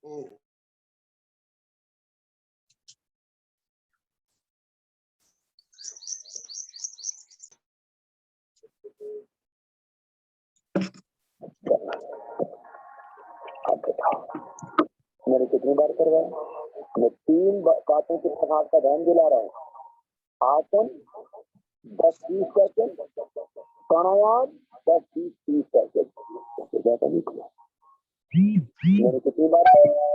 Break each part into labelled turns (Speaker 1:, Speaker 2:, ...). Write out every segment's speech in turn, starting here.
Speaker 1: हम्म।
Speaker 2: अब बताओ मैंने कितनी बार करवाया? मैं 3 बातों की तरफ आपका ध्यान दिला रहा हूँ। आसन 10-20 सेकंड, प्राणायाम 10-20-30 सेकंड, इससे ज्यादा नहीं किया। मैंने कितनी बार करवाया?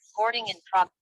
Speaker 3: Recording in progress.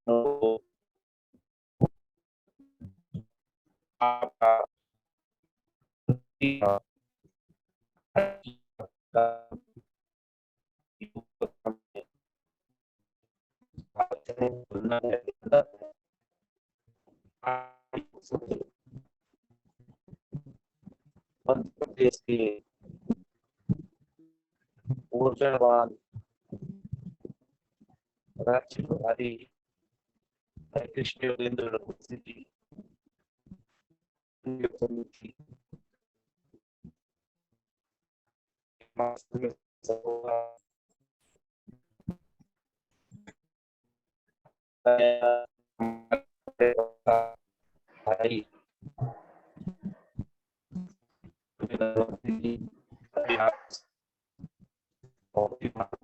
Speaker 1: तो आपका मध्य प्रदेश के ऊर्जावान राज्यपाल कृष्ण योगेंद्र जी समिति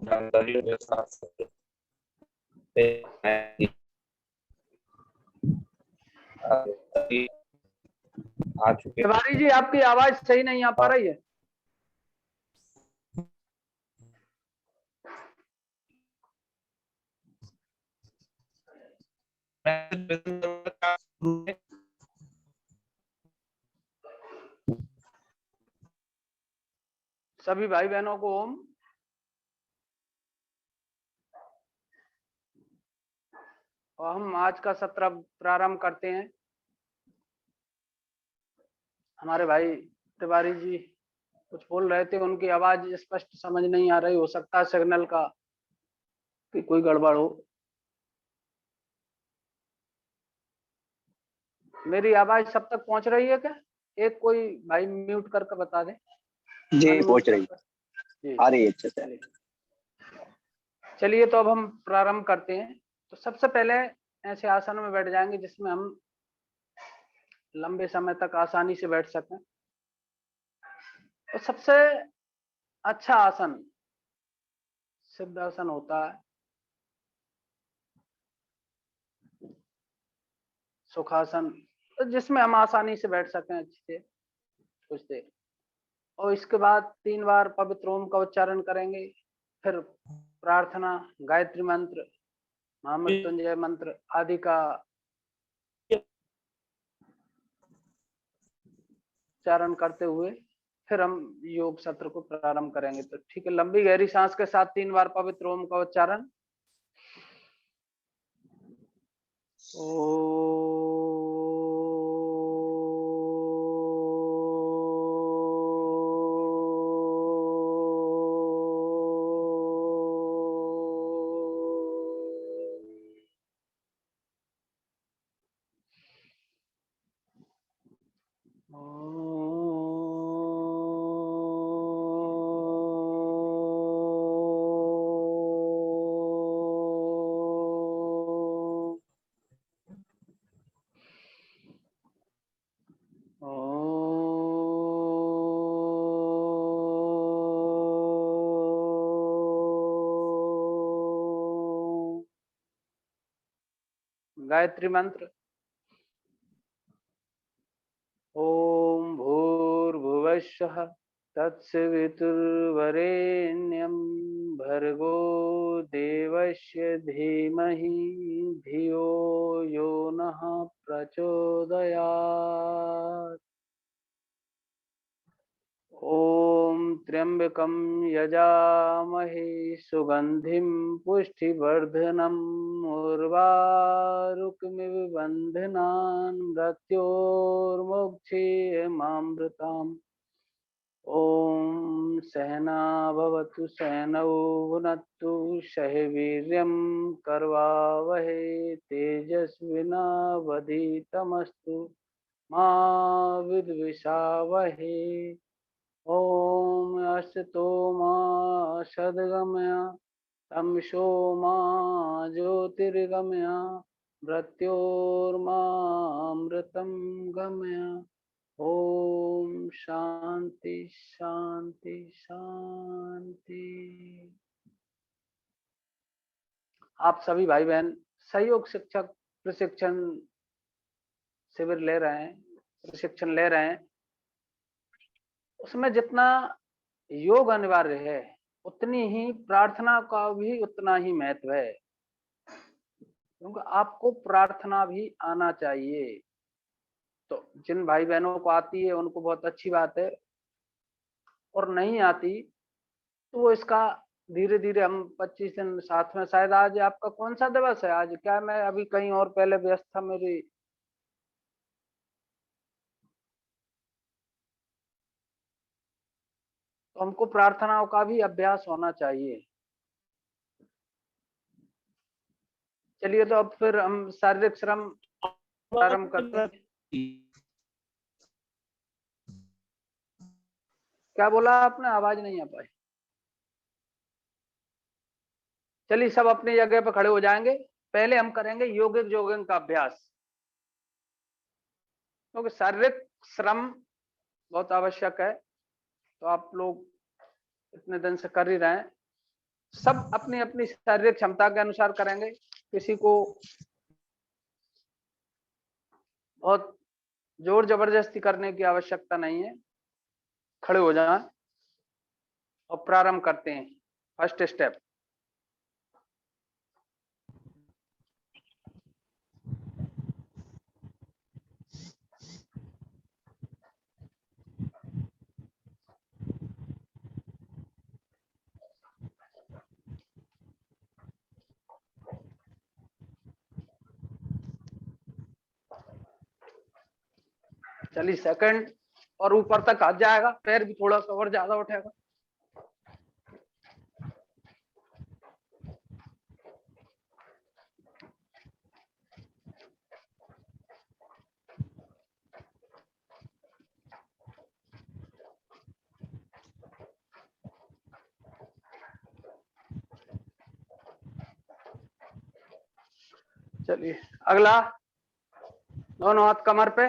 Speaker 1: जानकारी के साथ आ चुके
Speaker 4: तिवारी जी, आपकी आवाज सही नहीं आ पा रही है। सभी भाई बहनों को ओम। और हम आज का सत्र प्रारंभ करते हैं। हमारे भाई तिवारी जी कुछ बोल रहे थे, उनकी आवाज स्पष्ट समझ नहीं आ रही, हो सकता है सिग्नल का कि कोई गड़बड़ हो। मेरी आवाज सब तक पहुंच रही है क्या? एक कोई भाई म्यूट करके बता दे।
Speaker 2: जी पहुंच रही
Speaker 4: जी
Speaker 2: आ रही है अच्छे से।
Speaker 4: चलिए, तो अब हम प्रारंभ करते हैं। तो सबसे पहले ऐसे आसन में बैठ जाएंगे जिसमें हम लंबे समय तक आसानी से बैठ सकें। तो सबसे अच्छा आसन सिद्धासन होता है, सुखासन, तो जिसमें हम आसानी से बैठ सकें अच्छे से कुछ देर। और इसके बाद 3 बार पवित्र ओम का उच्चारण करेंगे, फिर प्रार्थना, गायत्री मंत्र, महामृत्युंजय मंत्र आदि का उच्चारण करते हुए फिर हम योग सत्र को प्रारंभ करेंगे। तो ठीक है, लंबी गहरी सांस के साथ 3 बार पवित्र ओम का उच्चारण। गायत्री मंत्र। ओम भूर्भुवस्सुः तत्सवितुर्वरेण्यं भर्गो देवस्य धीमहि धियो यो नः प्रचोदयात्। ओम त्र्यंबकं यजामहे सुगंधिं पुष्टिवर्धनम् उर्वारुकमिव बन्धनान् मृत्योर्मुक्षीयमामृताम्। ओम सहना भवतु सहनौ भुनक्तु सह वीर्यं करवावहै तेजस्विनावधीतमस्तु मा विद्विषावहै। ओम असतो मा सद्गमय तमसो मा ज्योतिर्गमय मृत्योर्मामृतं गमय। ओम शांति शांति शांति। आप सभी भाई बहन सहयोग शिक्षक प्रशिक्षण शिविर ले रहे हैं, प्रशिक्षण ले रहे हैं, उसमें जितना योग अनिवार्य है उतनी ही प्रार्थना का भी उतना ही महत्व है। क्योंकि आपको प्रार्थना भी आना चाहिए। तो जिन भाई बहनों को आती है उनको बहुत अच्छी बात है, और नहीं आती तो वो इसका धीरे धीरे हम 25 दिन साथ में। शायद आज आपका कौन सा दिवस है आज? क्या मैं अभी कहीं और पहले व्यस्त था मेरी। तो हमको प्रार्थनाओं का भी अभ्यास होना चाहिए। चलिए, तो अब फिर हम शारीरिक श्रम प्रारंभ करते हैं। क्या बोला आपने? आवाज नहीं आ पाई। चलिए, सब अपनी जगह पर खड़े हो जाएंगे। पहले हम करेंगे योगिक जोगिंग का अभ्यास, क्योंकि शारीरिक श्रम बहुत आवश्यक है। तो आप लोग इतने दिन से कर ही रहे हैं। सब अपनी अपनी शारीरिक क्षमता के अनुसार करेंगे। किसी को बहुत जोर जबरदस्ती करने की आवश्यकता नहीं है। खड़े हो जाएं और प्रारंभ करते हैं। First step. चलिए, सेकंड, और ऊपर तक आ जाएगा। पैर भी थोड़ा सा और ज्यादा उठेगा। चलिए, अगला, दोनों हाथ कमर पे,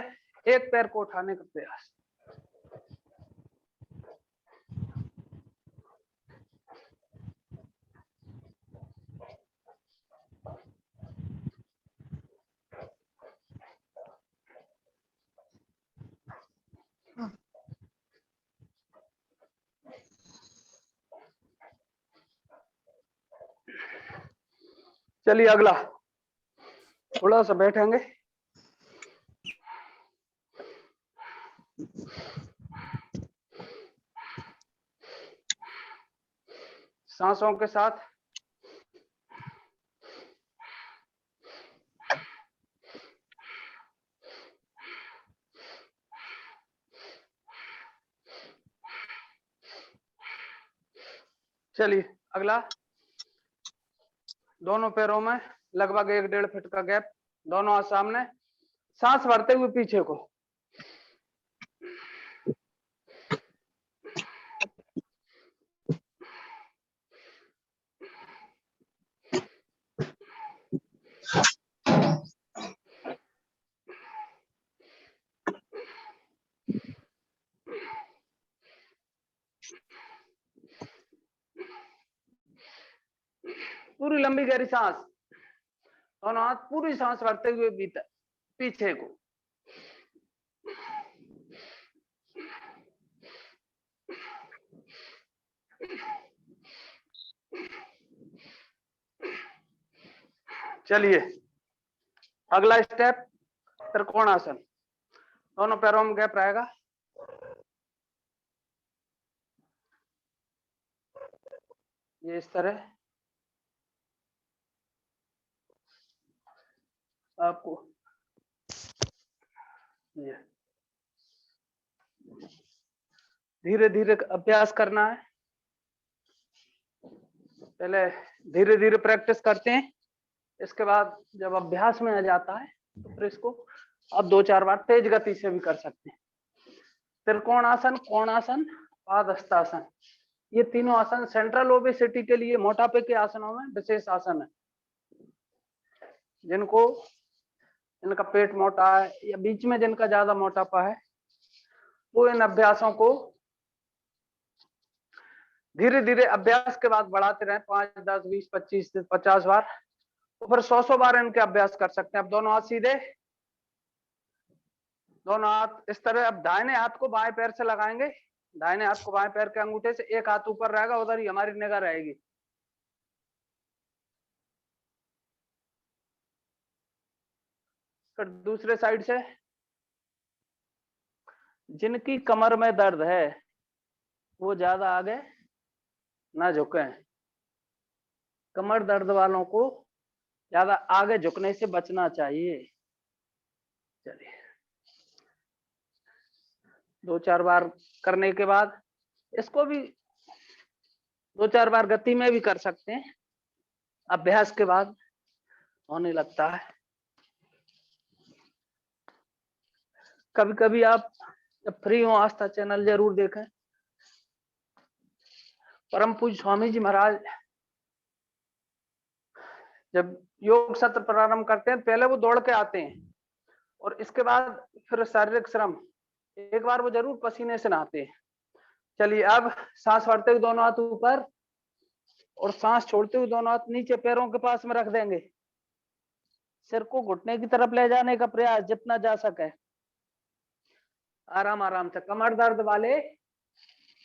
Speaker 4: एक पैर को उठाने का प्रयास। चलिए, अगला, थोड़ा सा बैठेंगे। सांसों के साथ चलिए, अगला, दोनों पैरों में लगभग 1-1.5 फीट का गैप, दोनों हाथ सामने, सांस भरते हुए पीछे को। पूरी लंबी गहरी सांस, दोनों हाथ पूरी सांस भरते हुए भीतर पीछे को। चलिए, अगला स्टेप, त्रिकोणासन। दोनों पैरों में गैप रहेगा। ये इस तरह आपको ये धीरे धीरे अभ्यास करना है। पहले धीरे धीरे प्रैक्टिस करते हैं, इसके बाद जब अभ्यास में आ जाता है तो फिर इसको अब 2-4 बार तेज गति से भी कर सकते हैं। त्रिकोणासन, कोणासन, पादहस्तासन, ये तीनों आसन सेंट्रल ओबेसिटी के लिए, मोटापे के आसनों में विशेष आसन है। जिनको, जिनका पेट मोटा है या बीच में जिनका ज्यादा मोटापा है, वो इन अभ्यासों को धीरे धीरे अभ्यास के बाद बढ़ाते रहे। 5, 10, 20, 25, 50 बार, तो फिर 100 बार इनके अभ्यास कर सकते हैं। अब दोनों हाथ सीधे, दोनों हाथ इस तरह। अब दाहिने हाथ को बाएं पैर से लगाएंगे। दाहिने हाथ को बाएं पैर के अंगूठे से, एक हाथ ऊपर रहेगा, उधर ही हमारी निगाह रहेगी। फिर दूसरे साइड से जिनकी कमर में दर्द है वो ज्यादा आगे ना झुके। कमर दर्द वालों को ज्यादा आगे झुकने से बचना चाहिए। चलिए 2-4 बार करने के बाद इसको भी 2-4 बार गति में भी कर सकते हैं, अभ्यास के बाद होने लगता है। कभी कभी आप जब फ्री हो आस्था चैनल जरूर देखें। परम पूज्य स्वामी जी महाराज जब योग सत्र प्रारंभ करते हैं पहले वो दौड़ के आते हैं और इसके बाद फिर शारीरिक श्रम, एक बार वो जरूर पसीने से नहाते हैं। चलिए अब सांस भरते हुए दोनों हाथ ऊपर और सांस छोड़ते हुए दोनों हाथ नीचे पैरों के पास में रख देंगे। सिर को घुटने की तरफ ले जाने का प्रयास जितना जा सके। आराम आराम से। कमर दर्द वाले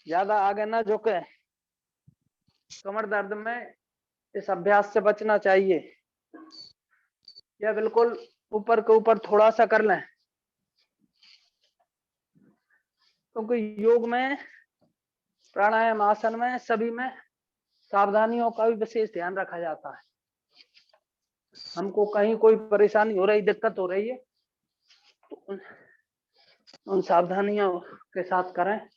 Speaker 4: ज्यादा आगे ना झुके। कमर दर्द में इस अभ्यास से बचना चाहिए। या बिल्कुल ऊपर के ऊपर थोड़ा सा कर लें, क्योंकि योग में प्राणायाम आसन में सभी में सावधानियों का भी विशेष ध्यान रखा जाता है। हमको कहीं कोई परेशानी हो रही, दिक्कत हो रही है तो उन सावधानियों के साथ करें।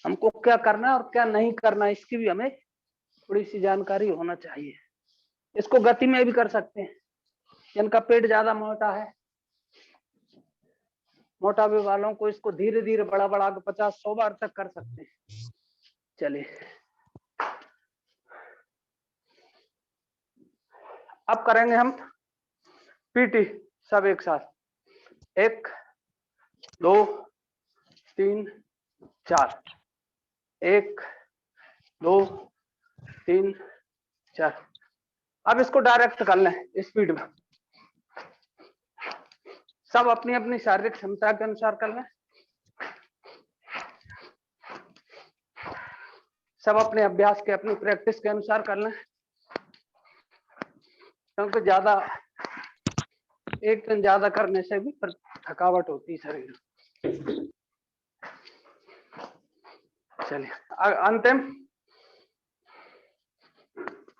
Speaker 4: हमको क्या करना है और क्या नहीं करना है इसकी भी हमें थोड़ी सी जानकारी होना चाहिए। इसको गति में भी कर सकते हैं। जिनका पेट ज्यादा मोटा है, मोटापे वालों को इसको धीरे धीरे बड़ा बड़ा 50-100 बार तक कर सकते हैं। चलिए अब करेंगे हम पीटी सब एक साथ। 1 2 3 4। 1 2 3 4। अब इसको डायरेक्ट कर लें स्पीड में। सब अपनी अपनी शारीरिक क्षमता के अनुसार कर लें। सब अपने अभ्यास के, अपनी प्रैक्टिस के अनुसार कर लें, क्योंकि ज्यादा एक दिन ज्यादा करने से भी थकावट होती है शरीर। चलिए अंतिम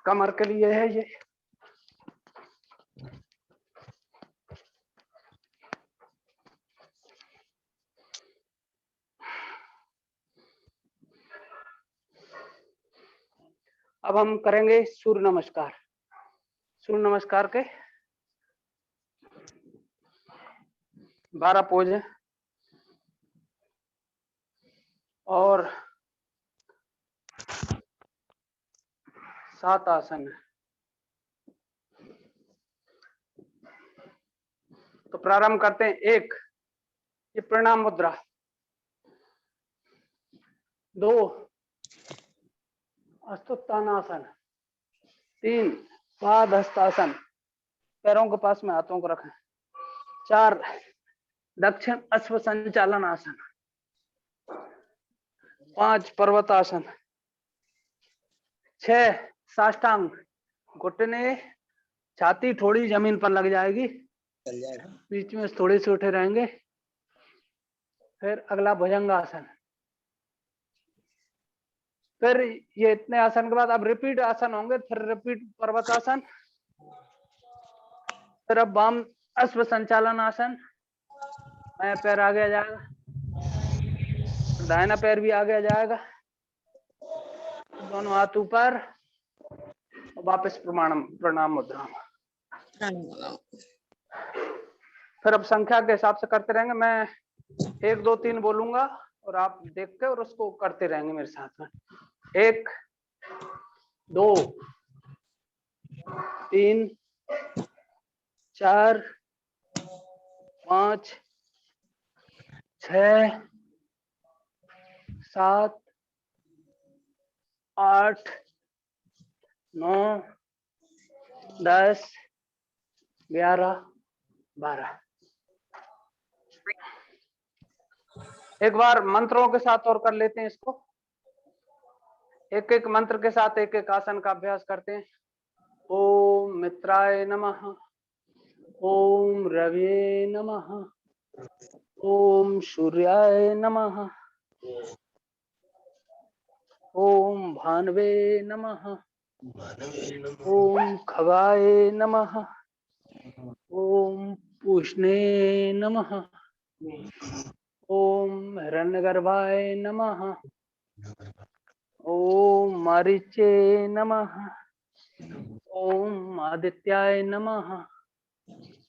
Speaker 4: कमर के लिए है ये। अब हम करेंगे सूर्य नमस्कार। सूर्य नमस्कार के 12 पोज हैं और 7 आसन है। तो प्रारंभ करते हैं। 1 ये प्रणाम मुद्रा, 2 अस्तुत्थानासन, 3 पाद हस्तासन, पैरों के पास में हाथों को रखें, 4 दक्षिण अश्व संचालन आसन, 5 पर्वतासन, 6 साष्टांग, घुटने छाती थोड़ी जमीन पर लग जाएगी, बीच में थोड़े से उठे रहेंगे। फिर अगला भुजंगासन। फिर ये इतने आसन के बाद अब रिपीट आसन होंगे। फिर रिपीट पर्वतासन, फिर अब वाम अश्व संचालन आसन, बायां पैर आगे आ जाएगा, दाहिना पैर भी आगे आ जाएगा, दोनों हाथ ऊपर, वापस प्रणाम मुद्रा। फिर अब संख्या के हिसाब से करते रहेंगे। मैं 1 2 3 बोलूंगा और आप देख के और उसको करते रहेंगे मेरे साथ में। 1 2 3 4 5 6 7 8 9 10 11 12। एक बार मंत्रों के साथ और कर लेते हैं इसको। एक एक मंत्र के साथ एक एक आसन का अभ्यास करते हैं। ओम मित्राय नमः, ओम रवे नमः। ओम सूर्याय नमः। ओम भानवे नमः। ओम खगाय नमः। ओम पूष्णे नमः। ओम हिरण्यगर्भाय नमः। ओम मारीचे नमः। ओम आदित्याय नमः।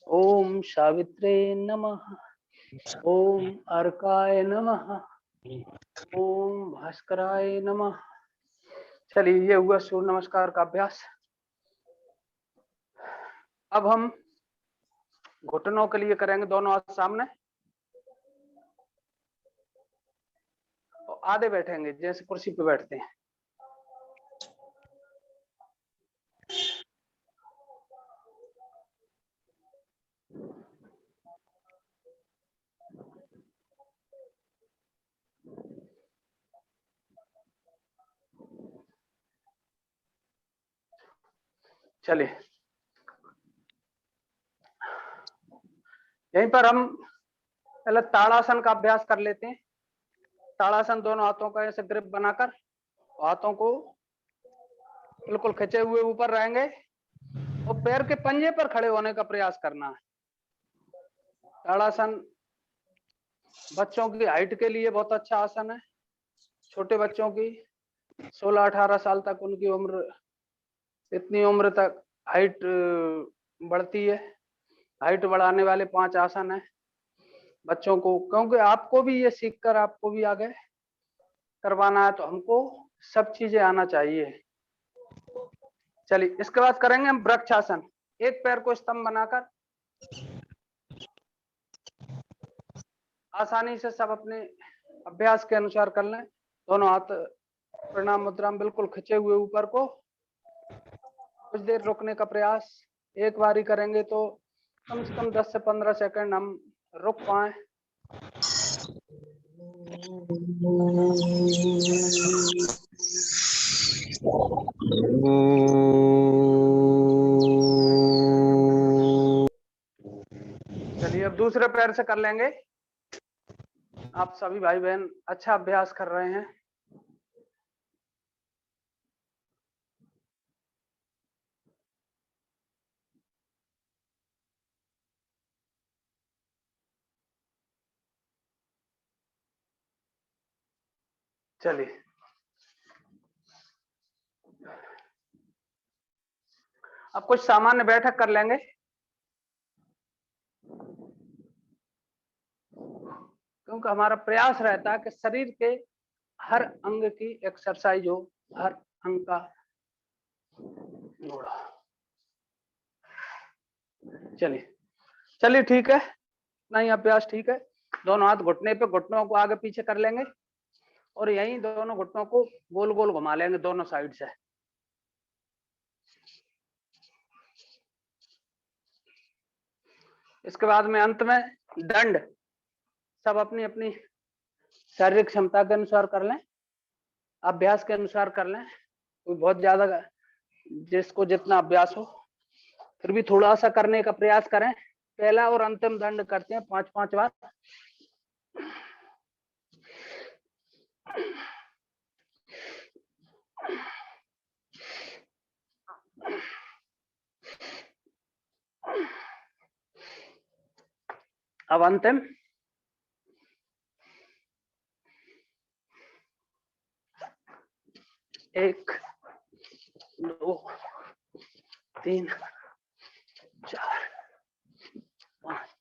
Speaker 4: ओम सावित्रे नमः। ओम अर्काय नमः। ओम भास्कराय नमः। चलिए, ये हुआ सूर्य नमस्कार का अभ्यास। अब हम घुटनों के लिए करेंगे, दोनों हाथ सामने और आधे बैठेंगे जैसे कुर्सी पे बैठते हैं। चलिए, यहीं पर हम पहले ताड़ासन का अभ्यास कर लेते हैं। ताड़ासन दोनों हाथों का ऐसे ग्रिप बनाकर, हाथों को बिल्कुल खिंचे हुए ऊपर रहेंगे और पैर के पंजे पर खड़े होने का प्रयास करना है। ताड़ासन बच्चों की हाइट के लिए बहुत अच्छा आसन है। छोटे बच्चों की 16-18 साल तक उनकी उम्र, इतनी उम्र तक हाइट बढ़ती है। हाइट बढ़ाने वाले 5 आसन है बच्चों को, क्योंकि आपको भी ये सीखकर आपको भी आगे करवाना है, तो हमको सब चीजें आना चाहिए। चलिए, इसके बाद करेंगे हम वृक्षासन। एक पैर को स्तंभ बनाकर आसानी से सब अपने अभ्यास के अनुसार कर लें। दोनों हाथ प्रणाम मुद्रा में बिल्कुल खिंचे हुए ऊपर को, कुछ देर रुकने का प्रयास। एक बारी करेंगे तो कम से कम 10 से 15 सेकंड हम रुक पाए। चलिए, अब दूसरे पैर से कर लेंगे। आप सभी भाई बहन अच्छा अभ्यास कर रहे हैं। चलिए, अब कुछ सामान्य बैठक कर लेंगे, क्योंकि हमारा प्रयास रहता है कि शरीर के हर अंग की एक्सरसाइज हो, हर अंग का जोड़ा। चलिए ठीक है, नहीं अभ्यास ठीक है। दोनों हाथ घुटने पे, घुटनों को आगे पीछे कर लेंगे और यहीं दोनों घुटनों को गोल गोल घुमा लेंगे दोनों साइड से। इसके बाद में अंत में दंड सब अपनी अपनी शारीरिक क्षमता के अनुसार कर लें, अभ्यास के अनुसार कर लें। कोई बहुत ज्यादा, जिसको जितना अभ्यास हो, फिर भी थोड़ा सा करने का प्रयास करें। पहला और अंतिम दंड करते हैं 5-5 बार। अब अंतिम 1 2 3 4 5।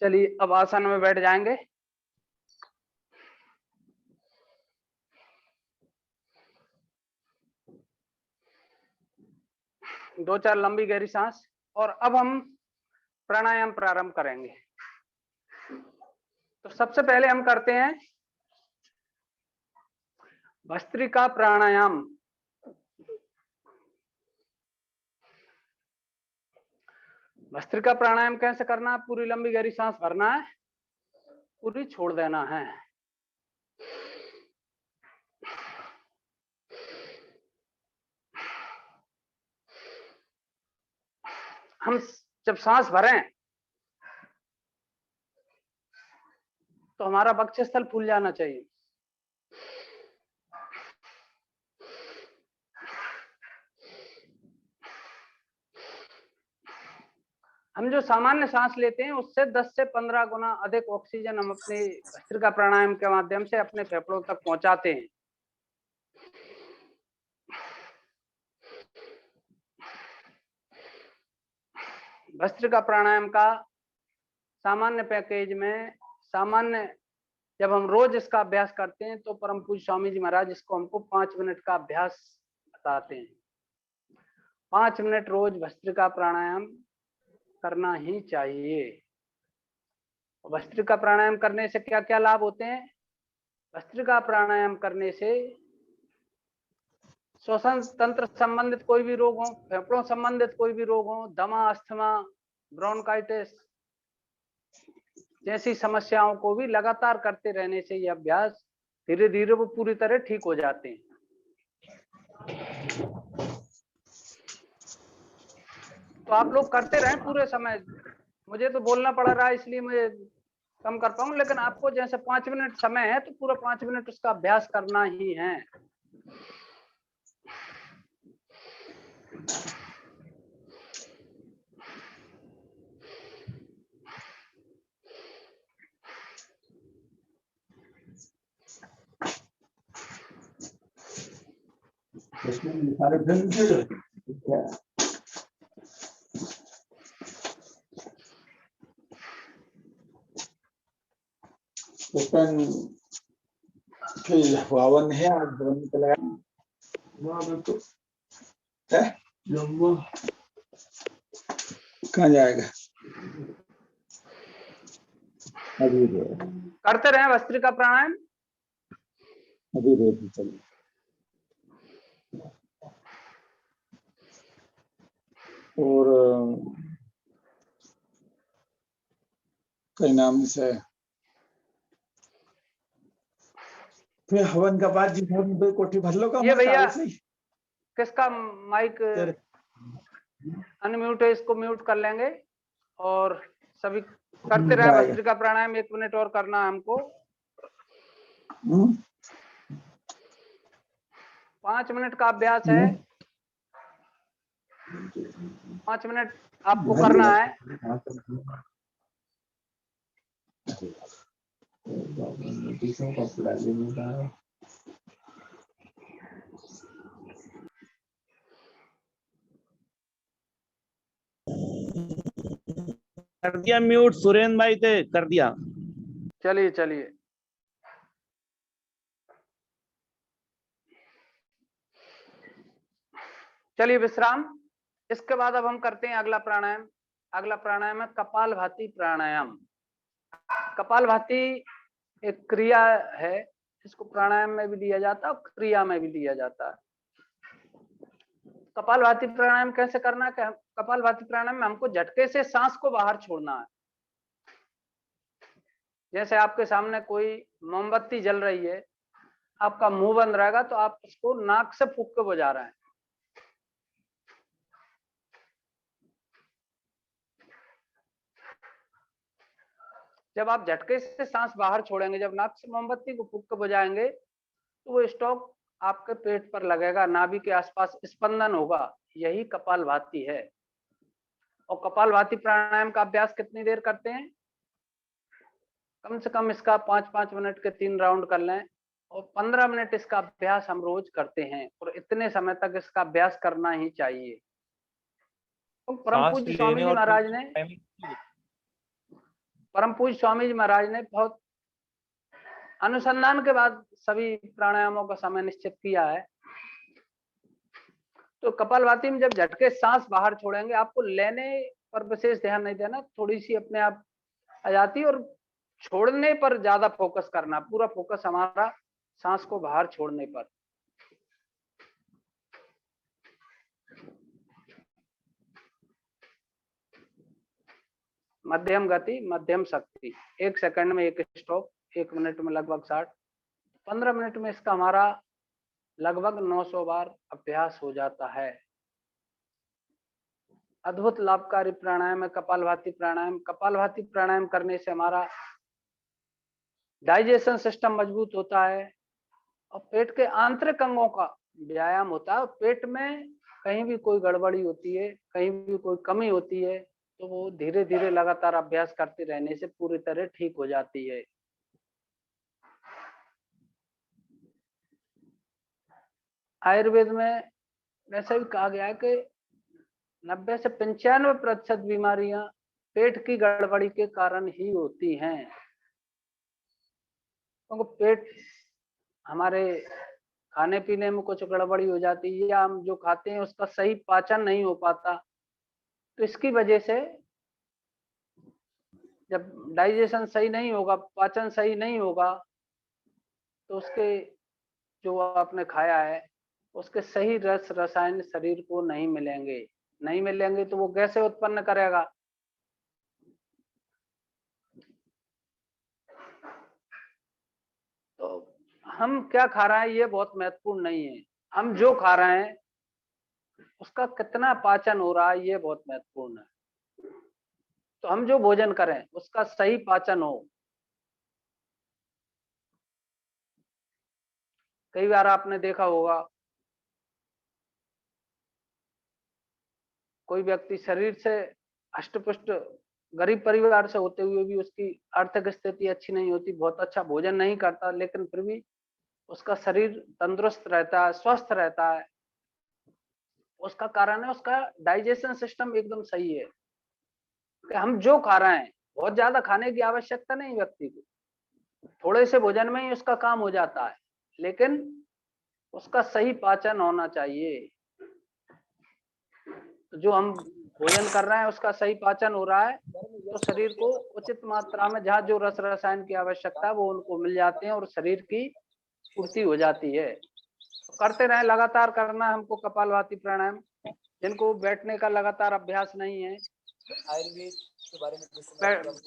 Speaker 4: चलिए, अब आसन में बैठ जाएंगे। दो चार लंबी गहरी सांस, और अब हम प्राणायाम प्रारंभ करेंगे। तो सबसे पहले हम करते हैं भस्त्रिका प्राणायाम। भस्त्रिका प्राणायाम कैसे करना है? पूरी लंबी गहरी सांस भरना है, पूरी छोड़ देना है। हम जब सांस भरें तो हमारा वक्षस्थल फूल जाना चाहिए। हम जो सामान्य सांस लेते हैं उससे 10 से 15 गुना अधिक ऑक्सीजन हम अपने भस्त्रिका प्राणायाम के माध्यम से अपने फेफड़ों तक पहुंचाते हैं। भस्त्रिका प्राणायाम का सामान्य पैकेज में जब हम रोज इसका अभ्यास करते हैं तो परम पूज्य स्वामी जी महाराज इसको हमको 5 मिनट का अभ्यास बताते हैं। 5 मिनट रोज भस्त्रिका प्राणायाम करना ही चाहिए। भस्त्रिका प्राणायाम करने से क्या क्या लाभ होते हैं? भस्त्रिका प्राणायाम करने से श्वसन तंत्र संबंधित कोई भी रोग हो, फेफड़ों संबंधित कोई भी रोग हो, दमा, अस्थमा, ब्रोंकाइटिस जैसी समस्याओं को भी लगातार करते रहने से यह अभ्यास धीरे धीरे वो पूरी तरह ठीक हो जाते हैं। तो आप लोग करते रहें पूरे समय। मुझे तो बोलना पड़ रहा है इसलिए मैं कम कर पाऊं, लेकिन आपको जैसे 5 मिनट समय है तो पूरा 5 मिनट उसका अभ्यास करना ही है।
Speaker 2: वावन है आज चलाया कहाँ जाएगा? अभी
Speaker 4: करते रहे भस्त्रिका प्राणायाम।
Speaker 2: अभी रोज चलिए। और कई नाम से फिर हवन का बाद जी कोठी भर लो का
Speaker 4: ये भैया किसका माइक अनम्यूट है, इसको म्यूट कर लेंगे और सभी करते रहे भस्त्रिका प्राणायाम। 1 मिनट और करना है हमको। 5 मिनट का अभ्यास है। 5 मिनट आपको करना है।
Speaker 1: कर दिया म्यूट सुरेंद्र भाई थे, कर दिया।
Speaker 4: चलिए चलिए चलिए विश्राम। इसके बाद अब हम करते हैं अगला प्राणायाम। अगला प्राणायाम है कपालभाति प्राणायाम। कपालभाति एक क्रिया है, इसको प्राणायाम में भी लिया जाता है और क्रिया में भी लिया जाता है। कपालभाति प्राणायाम कैसे करना है? कपालभाति प्राणायाम में हमको झटके से सांस को बाहर छोड़ना है। जैसे आपके सामने कोई मोमबत्ती जल रही है, आपका मुंह बंद रहेगा तो आप उसको नाक से फूंक के बुझा रहे हैं। जब आप झटके से सांस बाहर छोड़ेंगे, जब नाक से मोमबत्ती को फूंक के बुझाएंगे तो वो स्टॉक आपके पेट पर लगेगा, नाभि के आसपास स्पंदन होगा। यही कपालभाति है। और कपालभाति प्राणायाम का अभ्यास कितनी देर करते हैं? कम से कम इसका 5-5 मिनट के 3 राउंड कर लें और 15 मिनट इसका अभ्यास हम रोज करते हैं और इतने समय तक इसका अभ्यास करना ही चाहिए। तो परम पूज्य स्वामी जी महाराज ने बहुत अनुसंधान के बाद सभी प्राणायामों का समय निश्चित किया है। तो कपालभाति में जब झटके सांस बाहर छोड़ेंगे, आपको लेने पर विशेष ध्यान नहीं देना, थोड़ी सी अपने आप आ जाती, और छोड़ने पर ज्यादा फोकस करना। पूरा फोकस हमारा सांस को बाहर छोड़ने पर। मध्यम गति, मध्यम शक्ति, 1 सेकंड में 1 स्ट्रोक, 1 मिनट में लगभग 60। 15 मिनट में इसका हमारा लगभग 900 बार अभ्यास हो जाता है। अद्भुत लाभकारी प्राणायाम है कपालभाति प्राणायाम। कपालभाति प्राणायाम करने से हमारा डाइजेशन सिस्टम मजबूत होता है और पेट के आंतरिक अंगों का व्यायाम होता है। पेट में कहीं भी कोई गड़बड़ी होती है, कहीं भी कोई कमी होती है, तो वो धीरे धीरे लगातार अभ्यास करते रहने से पूरी तरह ठीक हो जाती है। आयुर्वेद में वैसे भी कहा गया है कि 90 से 95% बीमारियां पेट की गड़बड़ी के कारण ही होती हैं। क्योंकि पेट हमारे खाने पीने में कुछ गड़बड़ी हो जाती है या हम जो खाते हैं उसका सही पाचन नहीं हो पाता, तो इसकी वजह से जब डाइजेशन सही नहीं होगा, पाचन सही नहीं होगा, तो उसके जो आपने खाया है उसके सही रस रसायन शरीर को नहीं मिलेंगे तो वो कैसे उत्पन्न करेगा। तो हम क्या खा रहे हैं ये बहुत महत्वपूर्ण नहीं है, हम जो खा रहे हैं उसका कितना पाचन हो रहा है ये बहुत महत्वपूर्ण है। तो हम जो भोजन करें उसका सही पाचन हो। कई बार आपने देखा होगा कोई व्यक्ति शरीर से हष्ट-पुष्ट गरीब परिवार से होते हुए भी उसकी आर्थिक स्थिति अच्छी नहीं होती, बहुत अच्छा भोजन नहीं करता, लेकिन फिर भी उसका शरीर तंदुरुस्त रहता है, स्वस्थ रहता है। उसका कारण है उसका डाइजेशन सिस्टम एकदम सही है कि हम जो खा रहे हैं, बहुत ज्यादा खाने की आवश्यकता नहीं व्यक्ति को, थोड़े से भोजन में ही उसका काम हो जाता है, लेकिन उसका सही पाचन होना चाहिए। तो जो हम भोजन कर रहे हैं उसका सही पाचन हो रहा है तो शरीर को उचित मात्रा में जहाँ जो रस रसायन की आवश्यकता है वो उनको मिल जाते हैं और शरीर की पूर्ति हो जाती है। तो करते रहें, लगातार करना है हमको कपालभाति प्राणायाम। जिनको बैठने का लगातार अभ्यास नहीं है,
Speaker 5: आयुर्वेद के बारे में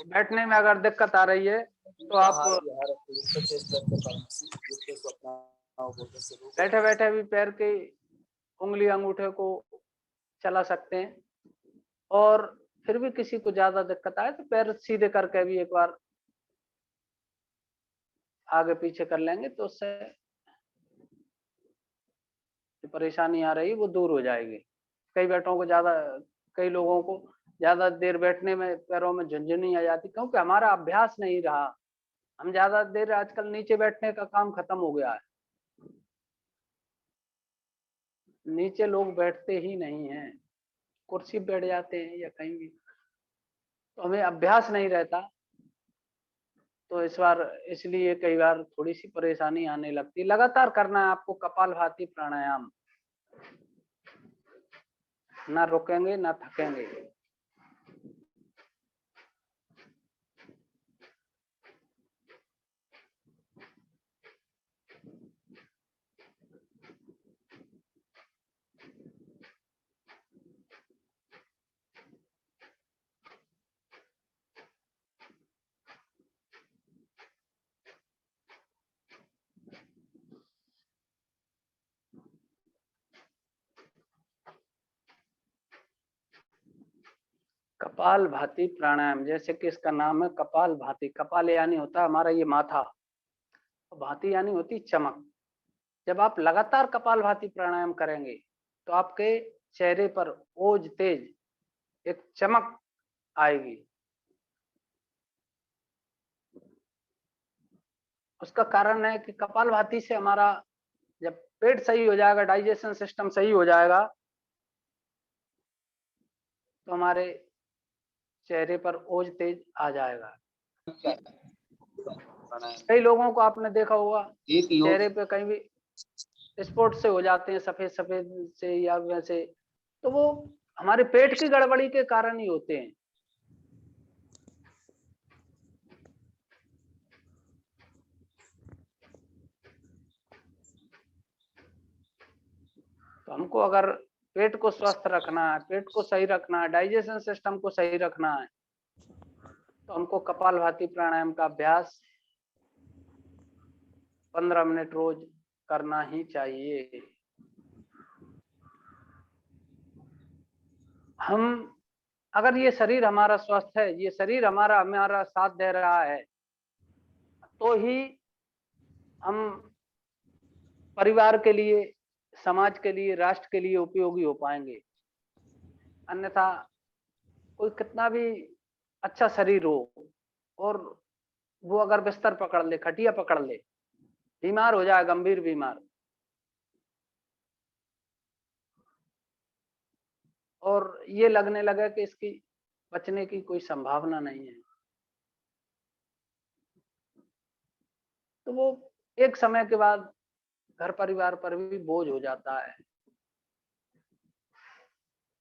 Speaker 4: बैठने में अगर दिक्कत आ रही है तो आप बैठे बैठे भी पैर के उंगली अंगूठे को चला सकते हैं, और फिर भी किसी को ज्यादा दिक्कत आए तो पैर सीधे करके भी एक बार आगे पीछे कर लेंगे तो उससे जो परेशानी आ रही है वो दूर हो जाएगी। कई लोगों को ज्यादा देर बैठने में पैरों में झुनझुनी आ जाती क्योंकि हमारा अभ्यास नहीं रहा। हम ज्यादा देर आजकल नीचे बैठने का काम खत्म हो गया है, नीचे लोग बैठते ही नहीं हैं, कुर्सी बैठ जाते हैं या कहीं भी, तो हमें अभ्यास नहीं रहता। तो इसलिए कई बार थोड़ी सी परेशानी आने लगती। लगातार करना है आपको कपालभाति प्राणायाम, ना रुकेंगे ना थकेंगे। कपालभाति प्राणायाम, जैसे कि इसका नाम है कपालभाति। कपाल यानी होता है हमारा ये माथा, भाति यानी होती चमक। जब आप लगातार कपालभाति प्राणायाम करेंगे तो आपके चेहरे पर ओज तेज एक चमक आएगी। उसका कारण है कि कपालभाति से हमारा जब पेट सही हो जाएगा, डाइजेशन सिस्टम सही हो जाएगा, तो हमारे चेहरे पर ओज तेज आ जाएगा। कई लोगों को आपने देखा होगा चेहरे पे कहीं भी स्पॉट से हो जाते हैं, सफेद सफेद से या वैसे, तो वो हमारे पेट की गड़बड़ी के कारण ही होते हैं। तो हमको अगर पेट को स्वस्थ रखना है, पेट को सही रखना है, डाइजेशन सिस्टम को सही रखना है, तो हमको कपालभाति प्राणायाम का अभ्यास 15 मिनट रोज करना ही चाहिए। हम अगर ये शरीर हमारा स्वस्थ है, ये शरीर हमारा हमारा साथ दे रहा है, तो ही हम परिवार के लिए, समाज के लिए, राष्ट्र के लिए उपयोगी हो पाएंगे। अन्यथा कोई कितना भी अच्छा शरीर हो और वो अगर बिस्तर पकड़ ले, खटिया पकड़ ले, बीमार हो जाए, गंभीर बीमार, और ये लगने लगे कि इसकी बचने की कोई संभावना नहीं है, तो वो एक समय के बाद घर परिवार पर भी बोझ हो जाता है।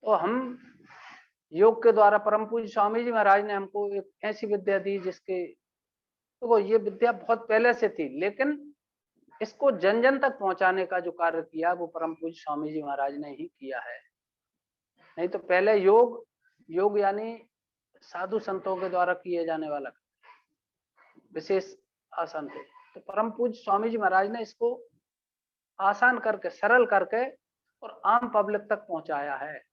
Speaker 4: तो हम योग के द्वारा, परम पूज्य स्वामी जी महाराज ने हमको एक ऐसी विद्या दी जिसके, तो ये विद्या बहुत पहले से थी, लेकिन इसको जन जन तक पहुंचाने का जो कार्य किया वो परम पूज्य स्वामी जी महाराज ने ही किया है। नहीं तो पहले योग यानी साधु संतों के द्वारा किए जाने वाला विशेष आसन थे। तो परम पूज्य स्वामी जी महाराज ने इसको आसान करके, सरल करके और आम पब्लिक तक पहुंचाया है।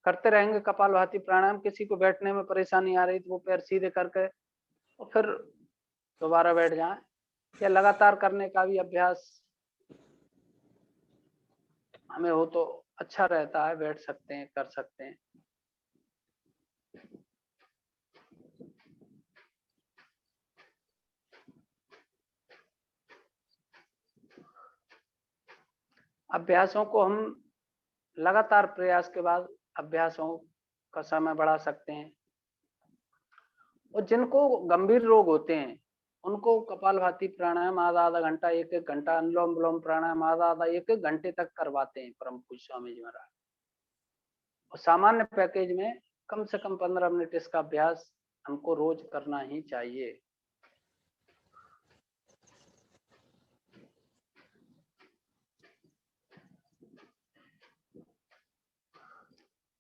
Speaker 4: करते रहेंगे कपालभाति प्राणायाम। किसी को बैठने में परेशानी आ रही तो वो पैर सीधे करके और फिर दोबारा बैठ जाएं, या लगातार करने का भी अभ्यास हमें हो तो अच्छा रहता है, बैठ सकते हैं, कर सकते हैं। अभ्यासों को हम लगातार प्रयास के बाद अभ्यासों का समय बढ़ा सकते हैं। और जिनको गंभीर रोग होते हैं उनको कपालभाति प्राणायाम आधा घंटा, एक घंटा, अनुलोम विलोम प्राणायाम आधा एक घंटे तक करवाते हैं परम पूज्य स्वामी जी महाराज। और सामान्य पैकेज में कम से कम 15 मिनट इसका अभ्यास हमको रोज करना ही चाहिए।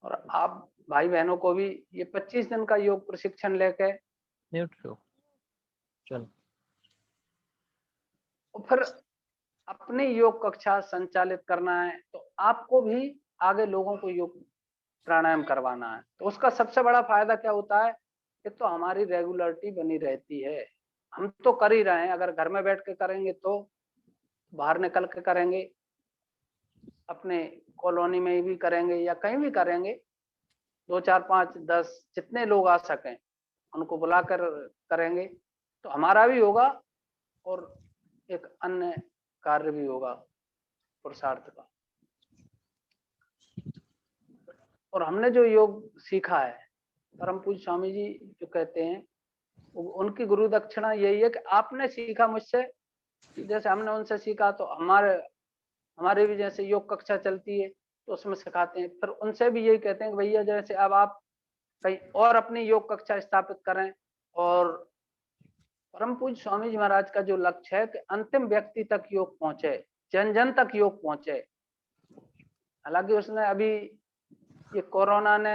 Speaker 4: और आप भाई बहनों को भी ये 25 दिन का योग प्रशिक्षण लेके
Speaker 1: चलो
Speaker 4: और फिर अपनी योग कक्षा संचालित करना है, तो आपको भी आगे लोगों को योग प्राणायाम करवाना है। तो उसका सबसे बड़ा फायदा क्या होता है कि तो हमारी रेगुलरिटी बनी रहती है। हम तो कर ही रहे हैं, अगर घर में बैठ के करेंगे तो बाहर निकल के करेंगे, अपने कॉलोनी में भी करेंगे या कहीं भी करेंगे, 2, 4, 5, 10 जितने लोग आ सकें उनको बुलाकर करेंगे तो हमारा भी होगा और एक अन्य कार्य भी होगा पुरुषार्थ का। और हमने जो योग सीखा है, परम पूज्य स्वामी जी जो कहते हैं, उनकी गुरु दक्षिणा यही है कि आपने सीखा मुझसे, जैसे हमने उनसे सीखा, तो हमारे भी जैसे योग कक्षा चलती है तो उसमें सिखाते हैं। फिर उनसे भी यही कहते हैं कि भैया जैसे अब आप कहीं और अपनी योग कक्षा स्थापित करें। और परम पूज्य स्वामी जी महाराज का जो लक्ष्य है कि अंतिम व्यक्ति तक योग पहुंचे, जन जन तक योग पहुंचे। हालांकि उसने अभी ये कोरोना ने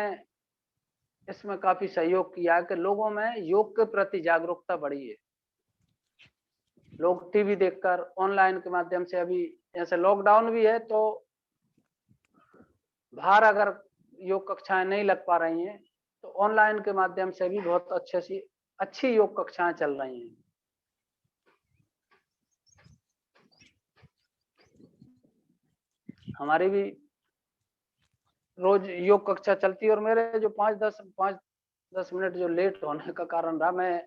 Speaker 4: इसमें काफी सहयोग किया है कि लोगों में योग के प्रति जागरूकता बढ़ी है। लोग टीवी देखकर, ऑनलाइन के माध्यम से, अभी जैसे लॉकडाउन भी है तो बाहर अगर योग कक्षाएं नहीं लग पा रही हैं तो ऑनलाइन के माध्यम से भी बहुत अच्छी योग कक्षाएं चल रही हैं। हमारी भी रोज योग कक्षा चलती है और मेरे जो 5-10 मिनट जो लेट होने का कारण रहा,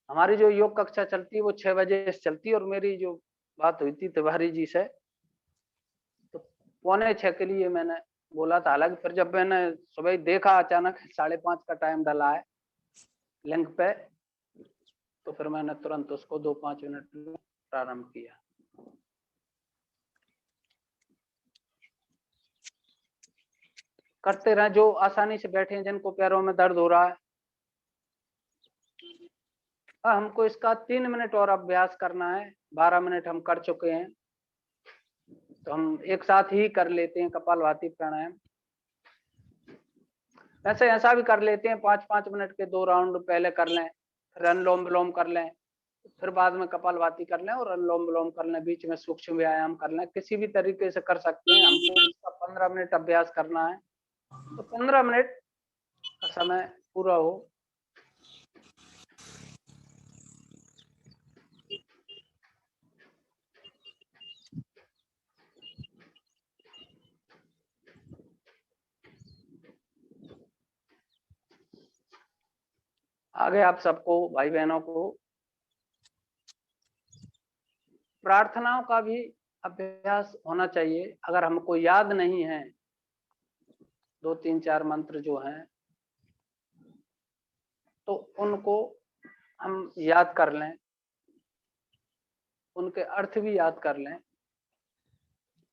Speaker 4: हमारी जो योग कक्षा चलती है वो 6 बजे से चलती है और मेरी जो बात हुई थी तिवारी जी से तो 5:45 के लिए मैंने बोला था। हालांकि फिर जब मैंने सुबह देखा अचानक 5:30 का टाइम डला है लिंक पे, तो फिर मैंने तुरंत उसको 2-5 मिनट में प्रारंभ किया। करते रहे, जो आसानी से बैठे हैं, जिनको पैरों में दर्द हो रहा है, हमको इसका 3 मिनट और अभ्यास करना है। 12 मिनट हम कर चुके हैं तो हम एक साथ ही कर लेते हैं कपालभाति प्राणायाम। वैसे ऐसा भी कर लेते हैं 5-5 मिनट के 2 राउंड पहले कर लें, फिर अनुलोम विलोम कर लें, फिर बाद में कपालभाति कर लें और अनुलोम विलोम कर लें, बीच में सूक्ष्म व्यायाम कर लें, किसी भी तरीके से कर सकते हैं। हमको इसका 15 मिनट अभ्यास करना है, तो 15 मिनट का समय पूरा हो। आगे आप सबको, भाई बहनों को, प्रार्थनाओं का भी अभ्यास होना चाहिए। अगर हमको याद नहीं है 2 3 4 मंत्र जो हैं, तो उनको हम याद कर लें, उनके अर्थ भी याद कर लें,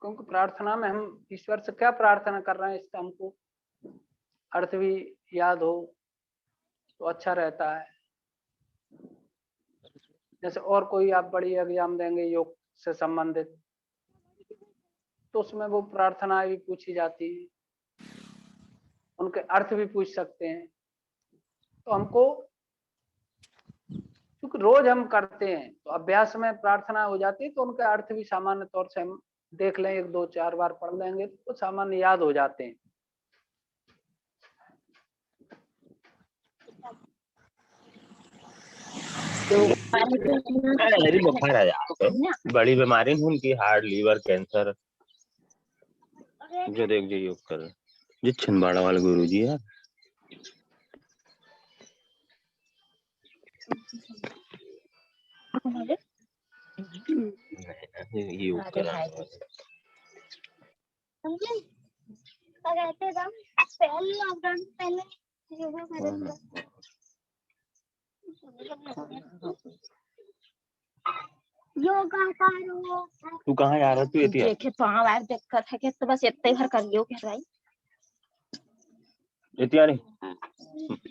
Speaker 4: क्योंकि प्रार्थना में हम ईश्वर से क्या प्रार्थना कर रहे हैं इसका हमको अर्थ भी याद हो तो अच्छा रहता है। जैसे और कोई आप बड़ी एग्जाम देंगे योग से संबंधित, तो उसमें वो प्रार्थनाएं भी पूछी जाती है, उनके अर्थ भी पूछ सकते हैं। तो हमको, क्योंकि रोज हम करते हैं तो अभ्यास में प्रार्थना हो जाती है, तो उनके अर्थ भी सामान्य तौर से हम देख लें, 1 2 4 बार पढ़ लेंगे तो सामान्य याद हो जाते हैं।
Speaker 1: मेरी बुखार आ जाता है, बड़ी बीमारी है उनकी, हार्ट लीवर कैंसर। जो देख जो योग कर जी छिंदवाड़ा वाले गुरु जी है। नहीं, योग कर
Speaker 6: योगा करो।
Speaker 1: तू कहाँ जा रहा? तू ये
Speaker 6: देखे पाँव आर दिक्कत है कि तो बस इतने भर करियो के भाई
Speaker 1: इतिया नहीं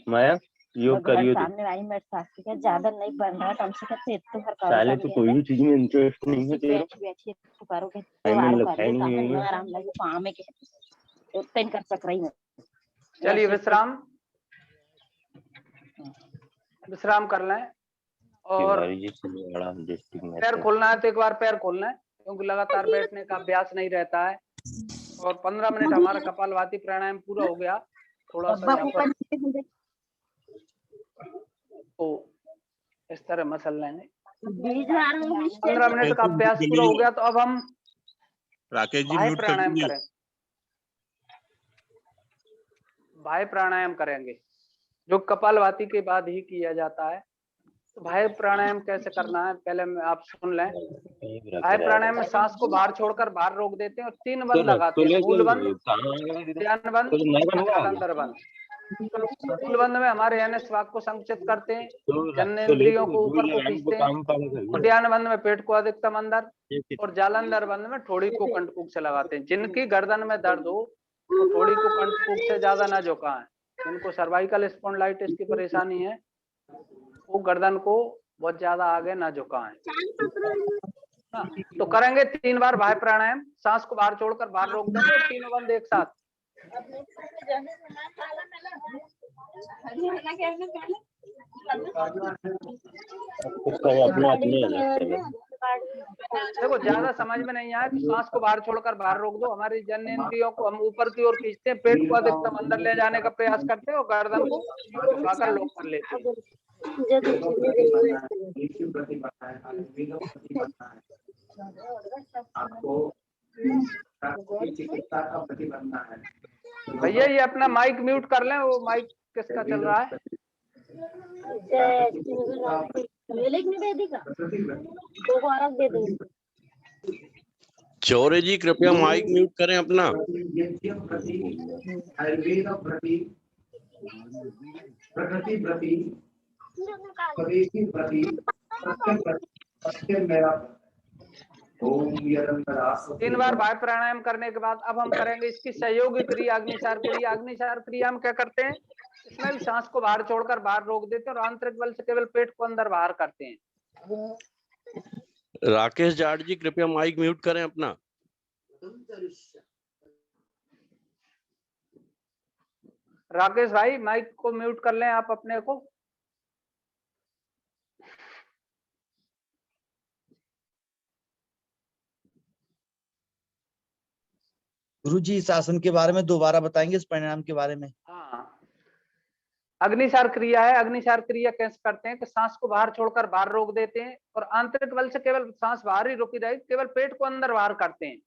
Speaker 1: माया योग करियो।
Speaker 6: सामने वाली मेरे साथी का ज्यादा नहीं बन रहा, कम से कम इतने भर करो।
Speaker 1: साले तो कोई भी चीज में इंटरेस्ट नहीं है तेरा।
Speaker 6: बैठी तो करोगे
Speaker 1: टाइम लगता ही नहीं है।
Speaker 6: आराम लगे पाँव में के उतने कर सक रही हूँ।
Speaker 4: चलिए विश्राम कर लें और पैर खोलना है तो एक बार पैर खोलना है, क्योंकि लगातार बैठने का अभ्यास नहीं रहता है। और 15 मिनट हमारा कपालभाति प्राणायाम पूरा हो गया। थोड़ा सा यहाँ पर तो इस तरह मसल लेंगे। 15 मिनट का अभ्यास पूरा हो गया, तो अब हम
Speaker 7: राकेश जी
Speaker 4: बाह्य प्राणायाम करें। बाह्य प्राणायाम करेंगे जो कपालभाति के बाद ही किया जाता है। तो बाह्य प्राणायाम कैसे करना है पहले आप सुन लें। बाह्य प्राणायाम में सांस को बाहर छोड़कर बाहर रोक देते हैं और 3 बंद लगाते हैं, मूल बंद, ध्यान बंद, अंदर बंद। मूल बंद में हमारे यानी श्वास को संकुचित करते हैं, जन्नेंद्रियों को ऊपर को खींचते हैं। ध्यान बंद में पेट को अधिकतम अंदर और जालंधर बंद में ठोड़ी को कंठकूप से लगाते हैं। जिनकी गर्दन में दर्द हो तो ठोड़ी को कंठकूप से ज्यादा ना झुकाएं। जिनको सर्वाइकल स्पॉन्डिलाइटिस की परेशानी है वो गर्दन को बहुत ज्यादा आगे ना झुकाएं। तो करेंगे 3 बार बाह्य प्राणायाम, सांस को बाहर छोड़कर बाहर रोक देंगे, 3 बंद एक साथ। देखो ज्यादा समझ में नहीं आया तो सांस को बाहर छोड़कर बाहर रोक दो। हमारी जन्नेंद्रियों को हम ऊपर की ओर खींचते हैं, पेट को अधिकतम अंदर ले जाने का प्रयास करते हैं और गर्दन को उठाकर लॉक कर लेते हैं। भैया ये अपना माइक म्यूट कर लें, वो माइक किसका चल रहा है?
Speaker 7: चौरे जी कृपया माइक म्यूट करें अपना।
Speaker 4: तीन बार बाह्य प्राणायाम करने के बाद अब हम करेंगे इसकी सहयोगी क्रिया अग्निसार क्रिया। अग्निसार क्रिया हम क्या करते हैं, इसमें भी सांस को बाहर छोड़कर बाहर रोक देते हैं और आंतरिक बल से केवल पेट को अंदर बाहर करते हैं।
Speaker 7: राकेश जाट जी कृपया माइक म्यूट करें अपना।
Speaker 4: राकेश भाई माइक को म्यूट कर लें आप अपने को।
Speaker 8: गुरुजी इस आसन के बारे में दोबारा बताएंगे, इस प्राणायाम के बारे में?
Speaker 4: हाँ, अग्निसार क्रिया है। अग्निसार क्रिया कैसे करते हैं कि सांस को बाहर छोड़कर बाहर रोक देते हैं और आंतरिक बल से केवल सांस बाहर ही रोकी रहेगी, केवल पेट को अंदर बाहर करते हैं।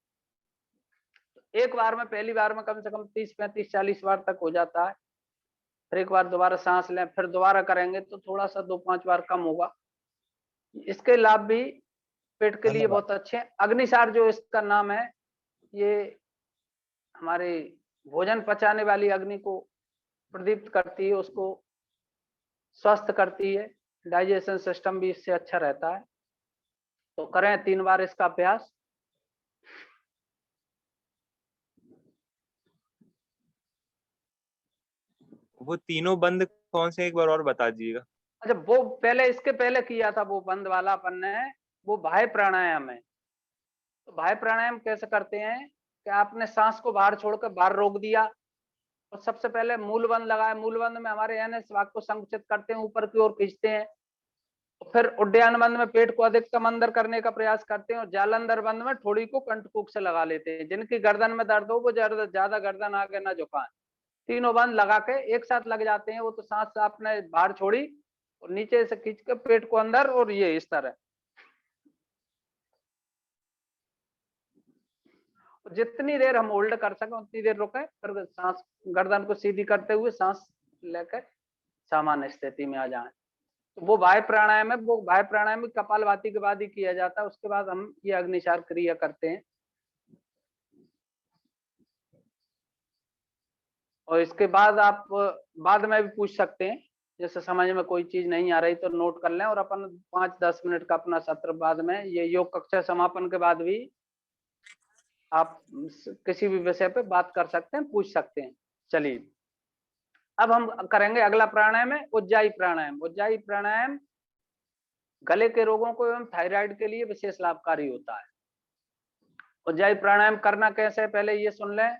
Speaker 4: एक बार में, पहली बार में कम से कम 30, 35, 40 बार तक हो जाता है। फिर एक बार दोबारा सांस लें, फिर दोबारा करेंगे तो थोड़ा सा 2-5 बार कम होगा। इसके लाभ भी पेट के लिए बहुत अच्छे हैं। अग्निसार जो इसका नाम है, ये हमारे भोजन पचाने वाली अग्नि को प्रदीप्त करती है, उसको स्वस्थ करती है। डाइजेशन सिस्टम भी इससे अच्छा रहता है। तो करें 3 बार इसका अभ्यास।
Speaker 9: वो तीनों बंद कौन से, एक बार और बता दीजिएगा।
Speaker 4: अच्छा, वो पहले, इसके पहले किया था वो बंद वाला अपन ने, वो बाह्य प्राणायाम है। तो बाह्य प्राणायाम कैसे करते हैं कि आपने सांस को बाहर छोड़कर बाहर रोक दिया और सबसे पहले मूलबंद लगाया। मूलबंद में हमारे यानी श्वास को संकुचित करते हैं, ऊपर की ओर खींचते हैं। फिर उड्डयन बंद में पेट को अधिकतम अंदर करने का प्रयास करते हैं और जालंधर बंद में ठोड़ी को कंठकूक से लगा लेते हैं। जिनकी गर्दन में दर्द हो वो ज्यादा गर्दन आगे ना झुकाएं। तीनों बंद लगा के एक साथ लग जाते हैं। वो तो सांस आपने बाहर छोड़ी और नीचे से खींच के पेट को अंदर, और ये इस तरह। जितनी देर हम होल्ड कर सके उतनी देर रुके, फिर सांस गर्दन को सीधी करते हुए सांस लेकर सामान्य स्थिति में आ जाएं। तो वो बाह्य प्राणायाम है। वो बाह्य प्राणायाम कपालभाति के बाद ही किया जाता है। उसके बाद हम ये अग्निसार क्रिया करते हैं। और इसके बाद आप बाद में भी पूछ सकते हैं, जैसे समझ में कोई चीज नहीं आ रही तो नोट कर लें। और अपन 5-10 मिनट का अपना सत्र बाद में, ये योग कक्षा समापन के बाद भी आप किसी भी विषय पे बात कर सकते हैं, पूछ सकते हैं। चलिए, अब हम करेंगे अगला प्राणायाम है उज्जाई प्राणायाम। उज्जाई प्राणायाम गले के रोगों को एवं थायराइड के लिए विशेष लाभकारी होता है। उज्जाई प्राणायाम करना कैसे है, पहले ये सुन लें।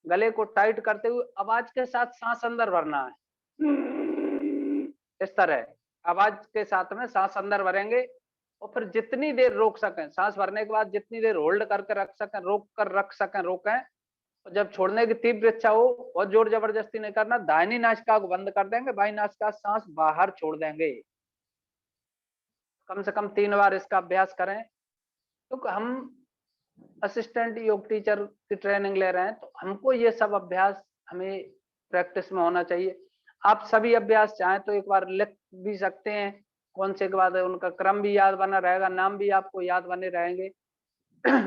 Speaker 4: गले को टाइट करते हुए आवाज के साथ सांस अंदर भरना है। इस तरह आवाज के साथ में सांस अंदर भरेंगे और फिर जितनी देर रोक सकें, सांस भरने के बाद जितनी देर होल्ड करके रख सकें, रोक कर रख सकें, रोकें। और जब छोड़ने की तीव्र इच्छा हो, बहुत जोर जबरदस्ती नहीं करना। दाहिनी नासिका को बंद कर देंगे, बाईं नासिका से सांस बाहर छोड़ देंगे। कम से कम 3 बार इसका अभ्यास करें। तो हम असिस्टेंट योग टीचर की ट्रेनिंग ले रहे हैं, तो हमको ये सब अभ्यास हमें प्रैक्टिस में होना चाहिए। आप सभी अभ्यास चाहें तो एक बार लिख भी सकते हैं, कौन से के बाद उनका क्रम भी याद बना रहेगा, नाम भी आपको याद बने रहेंगे।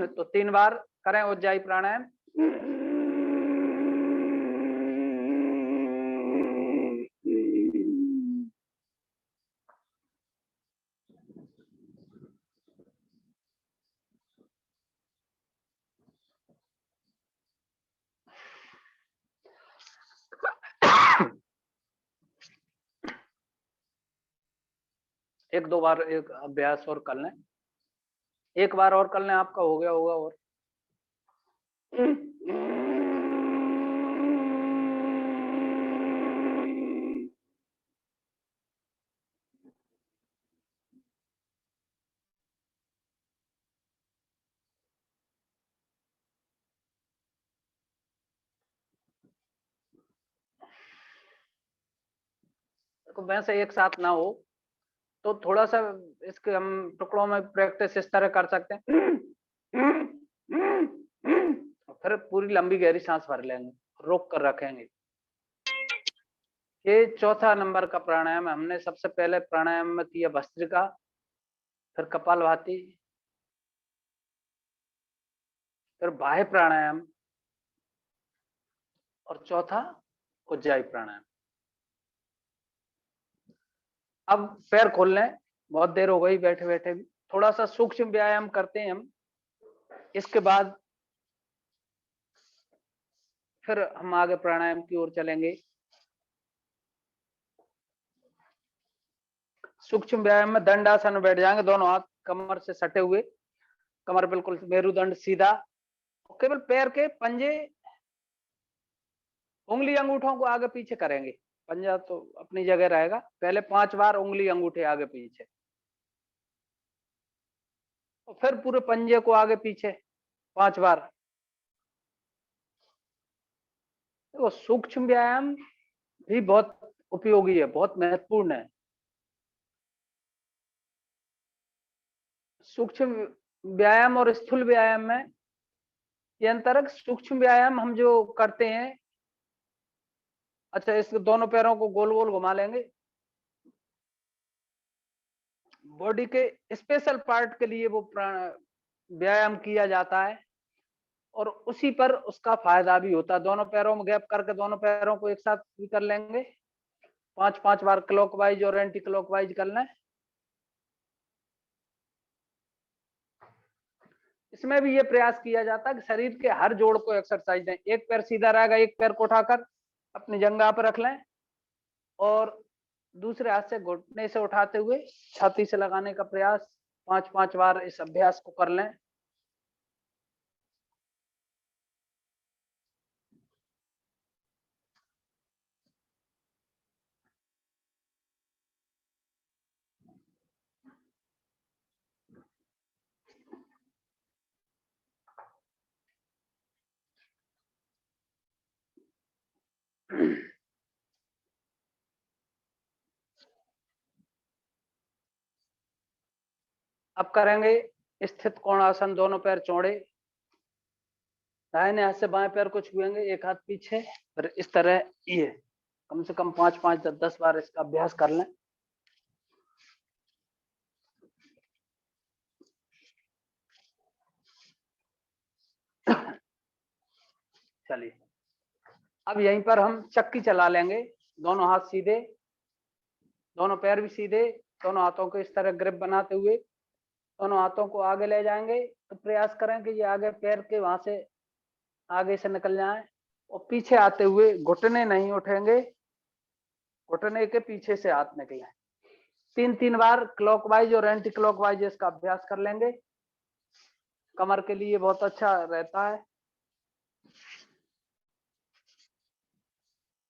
Speaker 4: तो 3 बार करें उज्जाई प्राणायाम। एक दो बार एक अभ्यास और कर लें, एक बार और कर लें, आपका हो गया होगा। और तो वैसे एक साथ ना हो तो थोड़ा सा इसके हम टुकड़ों में प्रैक्टिस इस तरह कर सकते हैं। फिर पूरी लंबी गहरी सांस भर लेंगे, रोक कर रखेंगे। ये चौथा नंबर का प्राणायाम है। हमने सबसे पहले प्राणायाम में किया भस्त्रिका, फिर कपालभाति, फिर बाह्य प्राणायाम और चौथा उज्जाई प्राणायाम। अब पैर खोल लें, बहुत देर हो गई बैठे बैठे भी। थोड़ा सा सूक्ष्म व्यायाम करते हैं हम। इसके बाद फिर हम आगे प्राणायाम की ओर चलेंगे। सूक्ष्म व्यायाम में दंडासन में बैठ जाएंगे, दोनों हाथ कमर से सटे हुए, कमर बिल्कुल मेरुदंड सीधा। केवल पैर के पंजे, उंगली अंगूठों को आगे पीछे करेंगे। पंजा तो अपनी जगह रहेगा। पहले 5 बार उंगली अंगूठे आगे पीछे, और फिर पूरे पंजे को आगे पीछे 5 बार। तो सूक्ष्म व्यायाम भी बहुत उपयोगी है, बहुत महत्वपूर्ण है। सूक्ष्म व्यायाम और स्थूल व्यायाम में ये अंतर है। सूक्ष्म व्यायाम हम जो करते हैं, अच्छा इस दोनों पैरों को गोल गोल घुमा लेंगे, बॉडी के स्पेशल पार्ट के लिए वो व्यायाम किया जाता है और उसी पर उसका फायदा भी होता है। दोनों पैरों में गैप करके दोनों पैरों को एक साथ भी कर लेंगे, 5-5 बार क्लॉकवाइज और एंटी क्लॉकवाइज कर लें। इसमें भी ये प्रयास किया जाता है कि शरीर के हर जोड़ को एक्सरसाइज दें। एक पैर सीधा रहेगा, एक पैर को उठाकर अपनी जंघा पर रख लें और दूसरे हाथ से घुटने से उठाते हुए छाती से लगाने का प्रयास 5-5 बार इस अभ्यास को कर लें। अब करेंगे स्थित कोणासन, दोनों पैर चौड़े, दाहिने हाथ से बाएं पैर को छुएंगे, एक हाथ पीछे, फिर इस तरह ये कम से कम 5-5-10 बार इसका अभ्यास कर लें। चलिए अब यहीं पर हम चक्की चला लेंगे। दोनों हाथ सीधे, दोनों पैर भी सीधे, दोनों हाथों को इस तरह ग्रिप बनाते हुए दोनों हाथों को आगे ले जाएंगे। तो प्रयास करें कि ये आगे पैर के वहां से आगे से निकल जाए और पीछे आते हुए घुटने नहीं उठेंगे, घुटने के पीछे से हाथ निकले। 3-3 बार क्लॉकवाइज और एंटी क्लॉकवाइज इसका अभ्यास कर लेंगे। कमर के लिए बहुत अच्छा रहता है।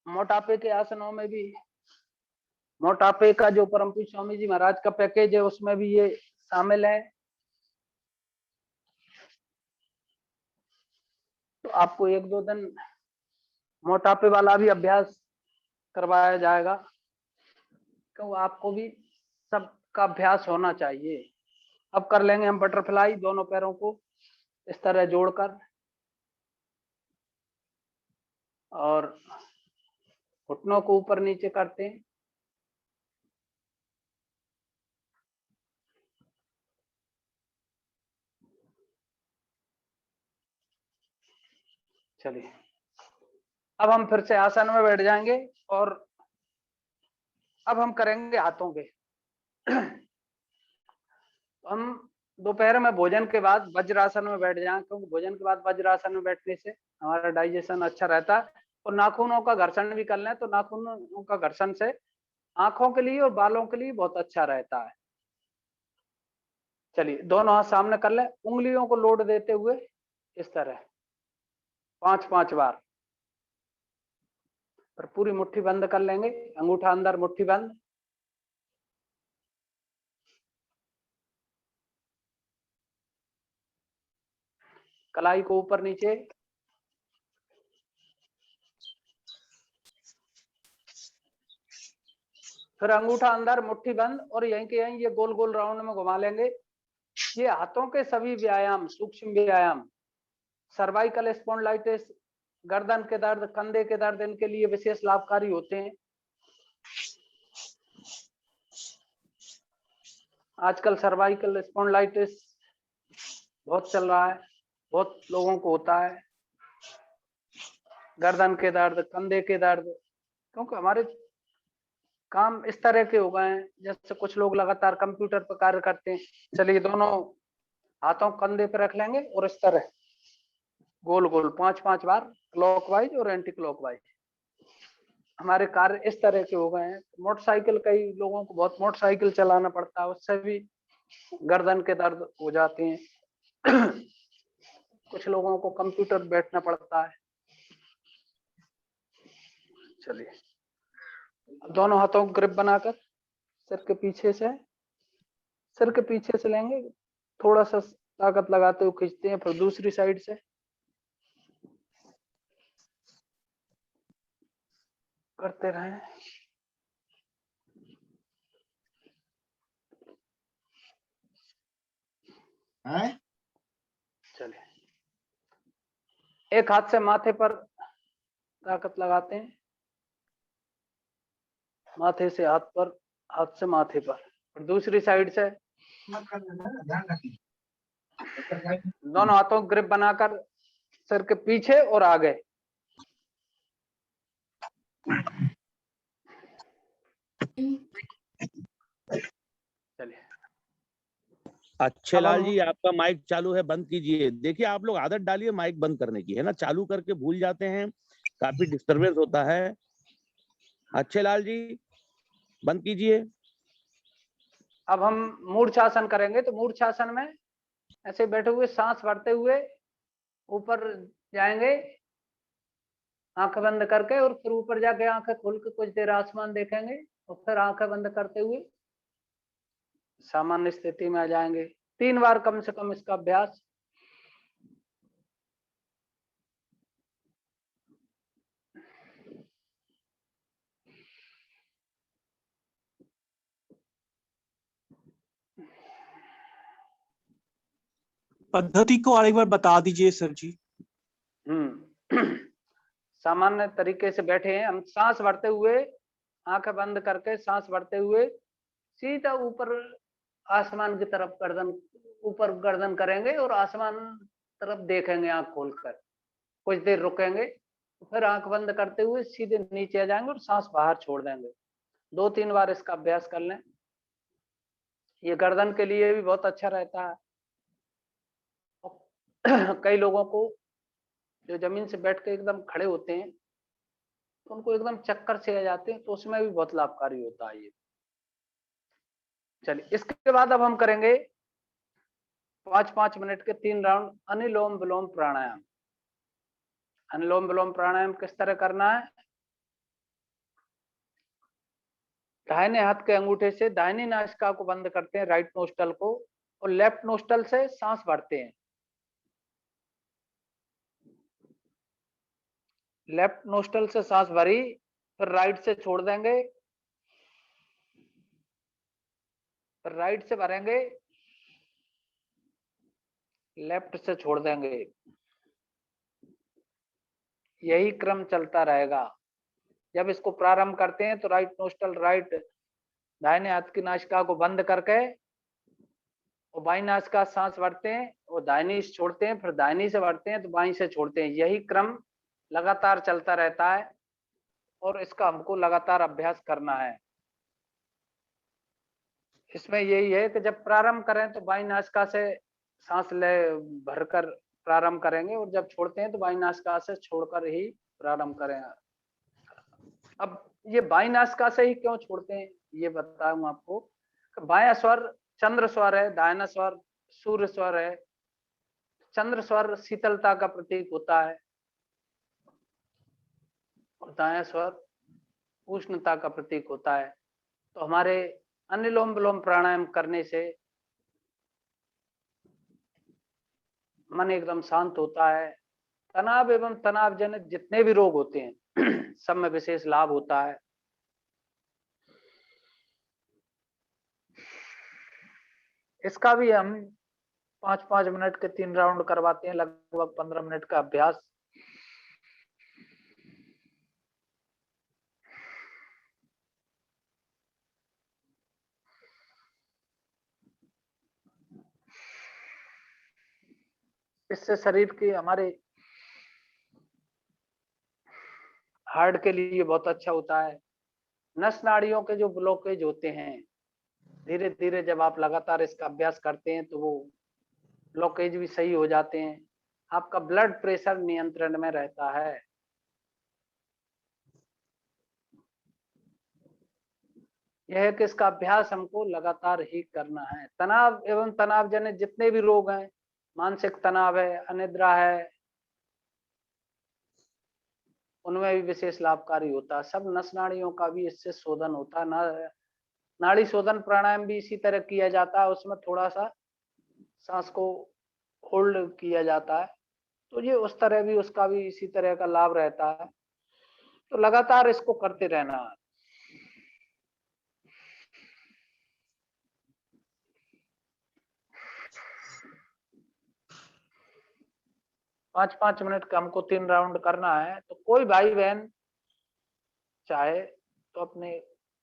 Speaker 4: मोटापे के आसनों में भी, मोटापे का जो परम पूज्य स्वामी जी महाराज का पैकेज है उसमें भी ये शामिल है। तो आपको 1-2 दिन मोटापे वाला भी अभ्यास करवाया जाएगा, क्योंकि आपको भी सबका अभ्यास होना चाहिए। अब कर लेंगे हम बटरफ्लाई, दोनों पैरों को इस तरह जोड़कर और घुटनों को ऊपर नीचे करते हैं। चलिए अब हम फिर से आसन में बैठ जाएंगे और अब हम करेंगे हाथों के। हम दोपहर में भोजन के बाद वज्रासन में बैठ जाएं, क्योंकि भोजन के बाद वज्रासन में बैठने से हमारा डाइजेशन अच्छा रहता है। और नाखूनों का घर्षण भी कर लें तो नाखूनों का घर्षण से आंखों के लिए और बालों के लिए बहुत अच्छा रहता है। चलिए दोनों हाथ सामने कर लें, उंगलियों को लोड देते हुए इस तरह 5-5 बार, पर पूरी मुट्ठी बंद कर लेंगे, अंगूठा अंदर मुट्ठी बंद। कलाई को ऊपर नीचे, फिर अंगूठा अंदर मुट्ठी बंद और यहीं के यहीं ये गोल गोल राउंड में घुमा लेंगे। ये हाथों के सभी व्यायाम, सूक्ष्म व्यायाम, सर्वाइकल स्पॉन्डिलाइटिस, गर्दन के दर्द, कंधे के दर्द, इनके लिए विशेष लाभकारी होते हैं। आजकल सर्वाइकल स्पॉन्डिलाइटिस बहुत चल रहा है, बहुत लोगों को होता है, गर्दन के दर्द, कंधे के दर्द, क्योंकि हमारे काम इस तरह के हो गए हैं जैसे कुछ लोग लगातार कंप्यूटर पर कार्य करते हैं। चलिए दोनों हाथों कंधे पर रख लेंगे और इस तरह गोल गोल 5-5 बार क्लॉकवाइज और एंटी क्लॉकवाइज। हमारे कार्य इस तरह के हो गए हैं। मोटरसाइकिल, कई लोगों को बहुत मोटरसाइकिल चलाना पड़ता है, उससे भी गर्दन के दर्द हो जाते हैं। कुछ लोगों को कंप्यूटर बैठना पड़ता है। चलिए दोनों हाथों को ग्रिप बनाकर सिर के पीछे से लेंगे, थोड़ा सा ताकत लगाते हुए खींचते हैं, फिर दूसरी साइड से करते रहें। चलिए, एक हाथ से माथे पर ताकत लगाते हैं, माथे से हाथ पर, हाथ से माथे पर, और दूसरी साइड से दोनों हाथों ग्रिप बनाकर सिर के पीछे और आगे। चलिए,
Speaker 7: अच्छे
Speaker 4: अब
Speaker 7: लाल
Speaker 4: हम
Speaker 7: जी, आपका माइक चालू है, बंद कीजिए। देखिए, आप लोग आदत डालिए माइक बंद करने की, है ना, चालू करके भूल जाते हैं, काफी डिस्टरबेंस होता है। अच्छे लाल जी, बंद कीजिए।
Speaker 4: अब हम मूर्छासन करेंगे। तो मूर्छासन में ऐसे बैठे हुए सांस भरते हुए ऊपर जाएंगे, आंखें बंद करके, और फिर ऊपर जाके आंखें खोल के कुछ देर आसमान देखेंगे, और फिर आंखें बंद करते हुए सामान्य स्थिति में आ जाएंगे। 3 बार कम से कम इसका अभ्यास।
Speaker 10: पद्धति को और एक बार बता दीजिए सर जी।
Speaker 4: सामान्य तरीके से बैठे हैं हम, सांस भरते हुए, आंखें बंद करके सांस भरते हुए सीधा ऊपर आसमान की तरफ गर्दन, ऊपर गर्दन करेंगे और आसमान तरफ देखेंगे आंख खोलकर। कुछ देर रुकेंगे, फिर आंख बंद करते हुए सीधे नीचे आ जाएंगे और सांस बाहर छोड़ देंगे। 2-3 बार इसका अभ्यास कर लें। ये गर्दन के लिए भी बहुत अच्छा रहता है। कई लोगों को जो जमीन से बैठ के एकदम खड़े होते हैं तो उनको एकदम चक्कर से आ जाते हैं, तो उसमें भी बहुत लाभकारी होता है ये। चलिए, इसके बाद अब हम करेंगे 5-5 मिनट के 3 राउंड अनुलोम विलोम प्राणायाम। अनुलोम विलोम प्राणायाम किस तरह करना है? दाहिने हाथ के अंगूठे से दाहिनी नासिका को बंद करते हैं, राइट नोस्टल को, और लेफ्ट नोस्टल से सांस भरते हैं। लेफ्ट नोस्टल से सांस भरी, फिर राइट से छोड़ देंगे, फिर राइट से भरेंगे, लेफ्ट से छोड़ देंगे। यही क्रम चलता रहेगा। जब इसको प्रारंभ करते हैं तो राइट नोस्टल, राइट दाहिने हाथ की नासिका को बंद करके और बाई नासिका सांस भरते हैं और दाहिनी से छोड़ते हैं, फिर दाहिनी से भरते हैं तो बाई से छोड़ते हैं। यही क्रम लगातार चलता रहता है और इसका हमको लगातार अभ्यास करना है। इसमें यही है कि जब प्रारंभ करें तो बाई नासिका से सांस ले भरकर प्रारंभ करेंगे, और जब छोड़ते हैं तो बाई नासिका से छोड़कर ही प्रारंभ करें। अब ये बाई नासिका से ही क्यों छोड़ते हैं ये बताऊं आपको। बायां स्वर चंद्र स्वर है, दाहिना स्वर सूर्य स्वर है। चंद्र स्वर शीतलता का प्रतीक होता है और दायां स्वर उष्णता का प्रतीक होता है। तो हमारे अनुलोम विलोम प्राणायाम करने से मन एकदम शांत होता है। तनाव एवं तनाव जनित जितने भी रोग होते हैं सब में विशेष लाभ होता है। इसका भी हम 5-5 मिनट के 3 राउंड करवाते हैं, लगभग 15 मिनट का अभ्यास। इससे शरीर के, हमारे हार्ट के लिए बहुत अच्छा होता है। नस नाड़ियों के जो ब्लॉकेज होते हैं, धीरे धीरे जब आप लगातार इसका अभ्यास करते हैं तो वो ब्लॉकेज भी सही हो जाते हैं। आपका ब्लड प्रेशर नियंत्रण में रहता है। यह है कि इसका अभ्यास हमको लगातार ही करना है। तनाव एवं तनाव जनित जितने भी रोग हैं, मानसिक तनाव है, अनिद्रा है, उनमें भी विशेष लाभकारी होता है। सब नस नाड़ियों का भी इससे शोधन होता है। नाड़ी शोधन प्राणायाम भी इसी तरह किया जाता है। उसमें थोड़ा सा सांस को होल्ड किया जाता है, तो ये उस तरह भी, उसका भी इसी तरह का लाभ रहता है। तो लगातार इसको करते रहना। 5-5 मिनट का हमको 3 राउंड करना है। तो कोई भाई बहन चाहे तो अपने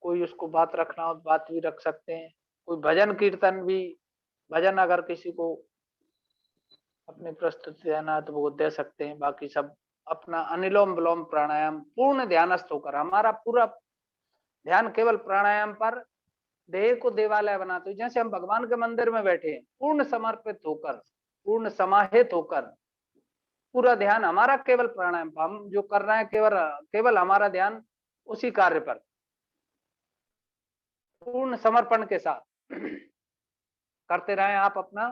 Speaker 4: कोई उसको बात रखना हो बात भी रख सकते हैं, कोई भजन कीर्तन भी, भजन अगर किसी को अपनी प्रस्तुति देना है तो वो दे सकते हैं। बाकी सब अपना अनुलोम विलोम प्राणायाम पूर्ण ध्यानस्थ होकर, हमारा पूरा ध्यान केवल प्राणायाम पर, देह को देवालय बनाते, जैसे हम भगवान के मंदिर में बैठे हैं, पूर्ण समर्पित होकर, पूर्ण समाहित होकर, पूरा ध्यान हमारा केवल प्राणायाम, हम जो कर रहे हैं केवल हमारा ध्यान उसी कार्य पर पूर्ण समर्पण के साथ करते रहें आप अपना।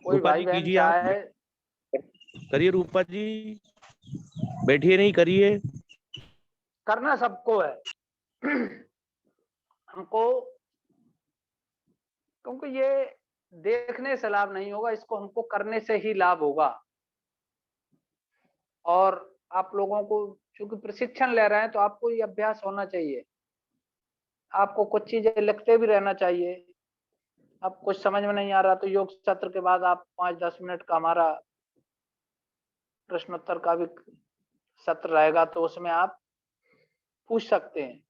Speaker 4: कोई
Speaker 7: रूपा
Speaker 4: भाई
Speaker 7: जी
Speaker 4: बहन
Speaker 7: कीजिए, आप
Speaker 4: चाहे
Speaker 7: करिए। रूपा जी बैठिए, नहीं करिए।
Speaker 4: करना सबको है हमको, क्योंकि ये देखने से लाभ नहीं होगा, इसको हमको करने से ही लाभ होगा। और आप लोगों को चूंकि प्रशिक्षण ले रहे हैं तो आपको ये अभ्यास होना चाहिए, आपको कुछ चीजें लिखते भी रहना चाहिए। अब कुछ समझ में नहीं आ रहा तो योग सत्र के बाद आप 5-10 मिनट का हमारा प्रश्नोत्तर का भी सत्र रहेगा, तो उसमें आप पूछ सकते हैं।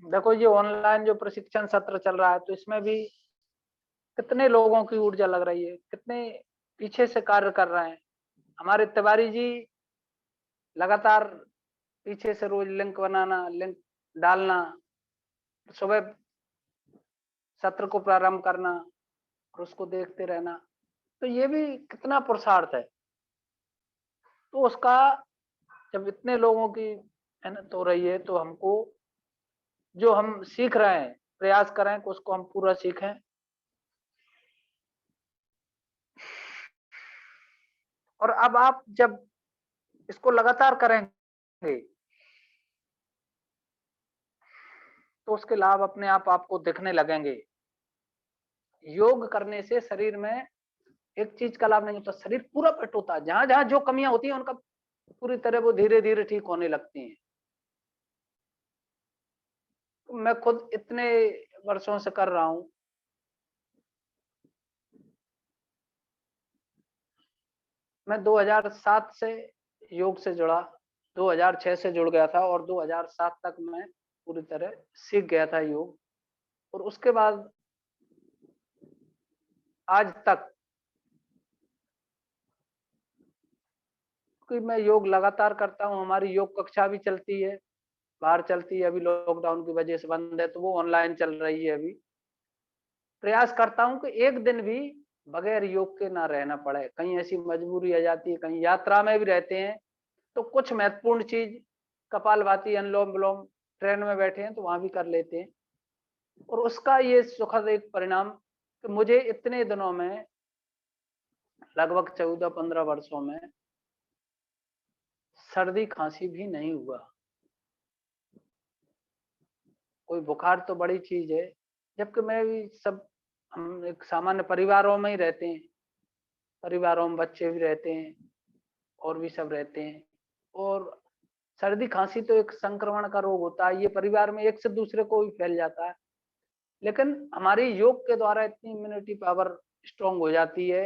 Speaker 4: देखो ये ऑनलाइन जो प्रशिक्षण सत्र चल रहा है तो इसमें भी कितने लोगों की ऊर्जा लग रही है, कितने पीछे से कार्य कर रहे हैं। हमारे तिवारी जी लगातार पीछे से रोज लिंक बनाना, लिंक डालना, सुबह सत्र को प्रारंभ करना और उसको देखते रहना, तो ये भी कितना पुरुषार्थ है। तो उसका जब इतने लोगों की मेहनत हो रही है तो हमको जो हम सीख रहे हैं प्रयास करें कि उसको हम पूरा सीखें। और अब आप जब इसको लगातार करेंगे तो उसके लाभ अपने आप आपको दिखने लगेंगे। योग करने से शरीर में एक चीज का लाभ नहीं होता, शरीर पूरा फिट होता है। जहां जहां जो कमियां होती हैं उनका पूरी तरह वो धीरे धीरे ठीक होने लगती हैं। तो मैं खुद इतने वर्षों से कर रहा हूं, मैं 2007 से योग से जुड़ा, 2006 से जुड़ गया था और 2007 तक मैं पूरी तरह सीख गया था योग। और उसके बाद आज तक कि मैं योग लगातार करता हूं। हमारी योग कक्षा भी चलती है, बाहर चलती है, अभी लॉकडाउन की वजह से बंद है तो वो ऑनलाइन चल रही है। अभी प्रयास करता हूं कि एक दिन भी बगैर योग के ना रहना पड़े। कहीं ऐसी मजबूरी आ जाती है, कहीं यात्रा में भी रहते हैं तो कुछ महत्वपूर्ण चीज कपालभाति, अनुलोम विलोम, ट्रेन में बैठे हैं तो वहां भी कर लेते हैं। और उसका ये सुखद एक परिणाम कि मुझे इतने दिनों में, लगभग 14-15 वर्षों में सर्दी खांसी भी नहीं हुआ। कोई बुखार तो बड़ी चीज है, जबकि मैं भी हम एक सामान्य परिवारों में ही रहते हैं, परिवारों में बच्चे भी रहते हैं और भी सब रहते हैं। और सर्दी खांसी तो एक संक्रमण का रोग होता है, ये परिवार में एक से दूसरे को भी फैल जाता है। लेकिन हमारी योग के द्वारा इतनी इम्यूनिटी पावर स्ट्रांग हो जाती है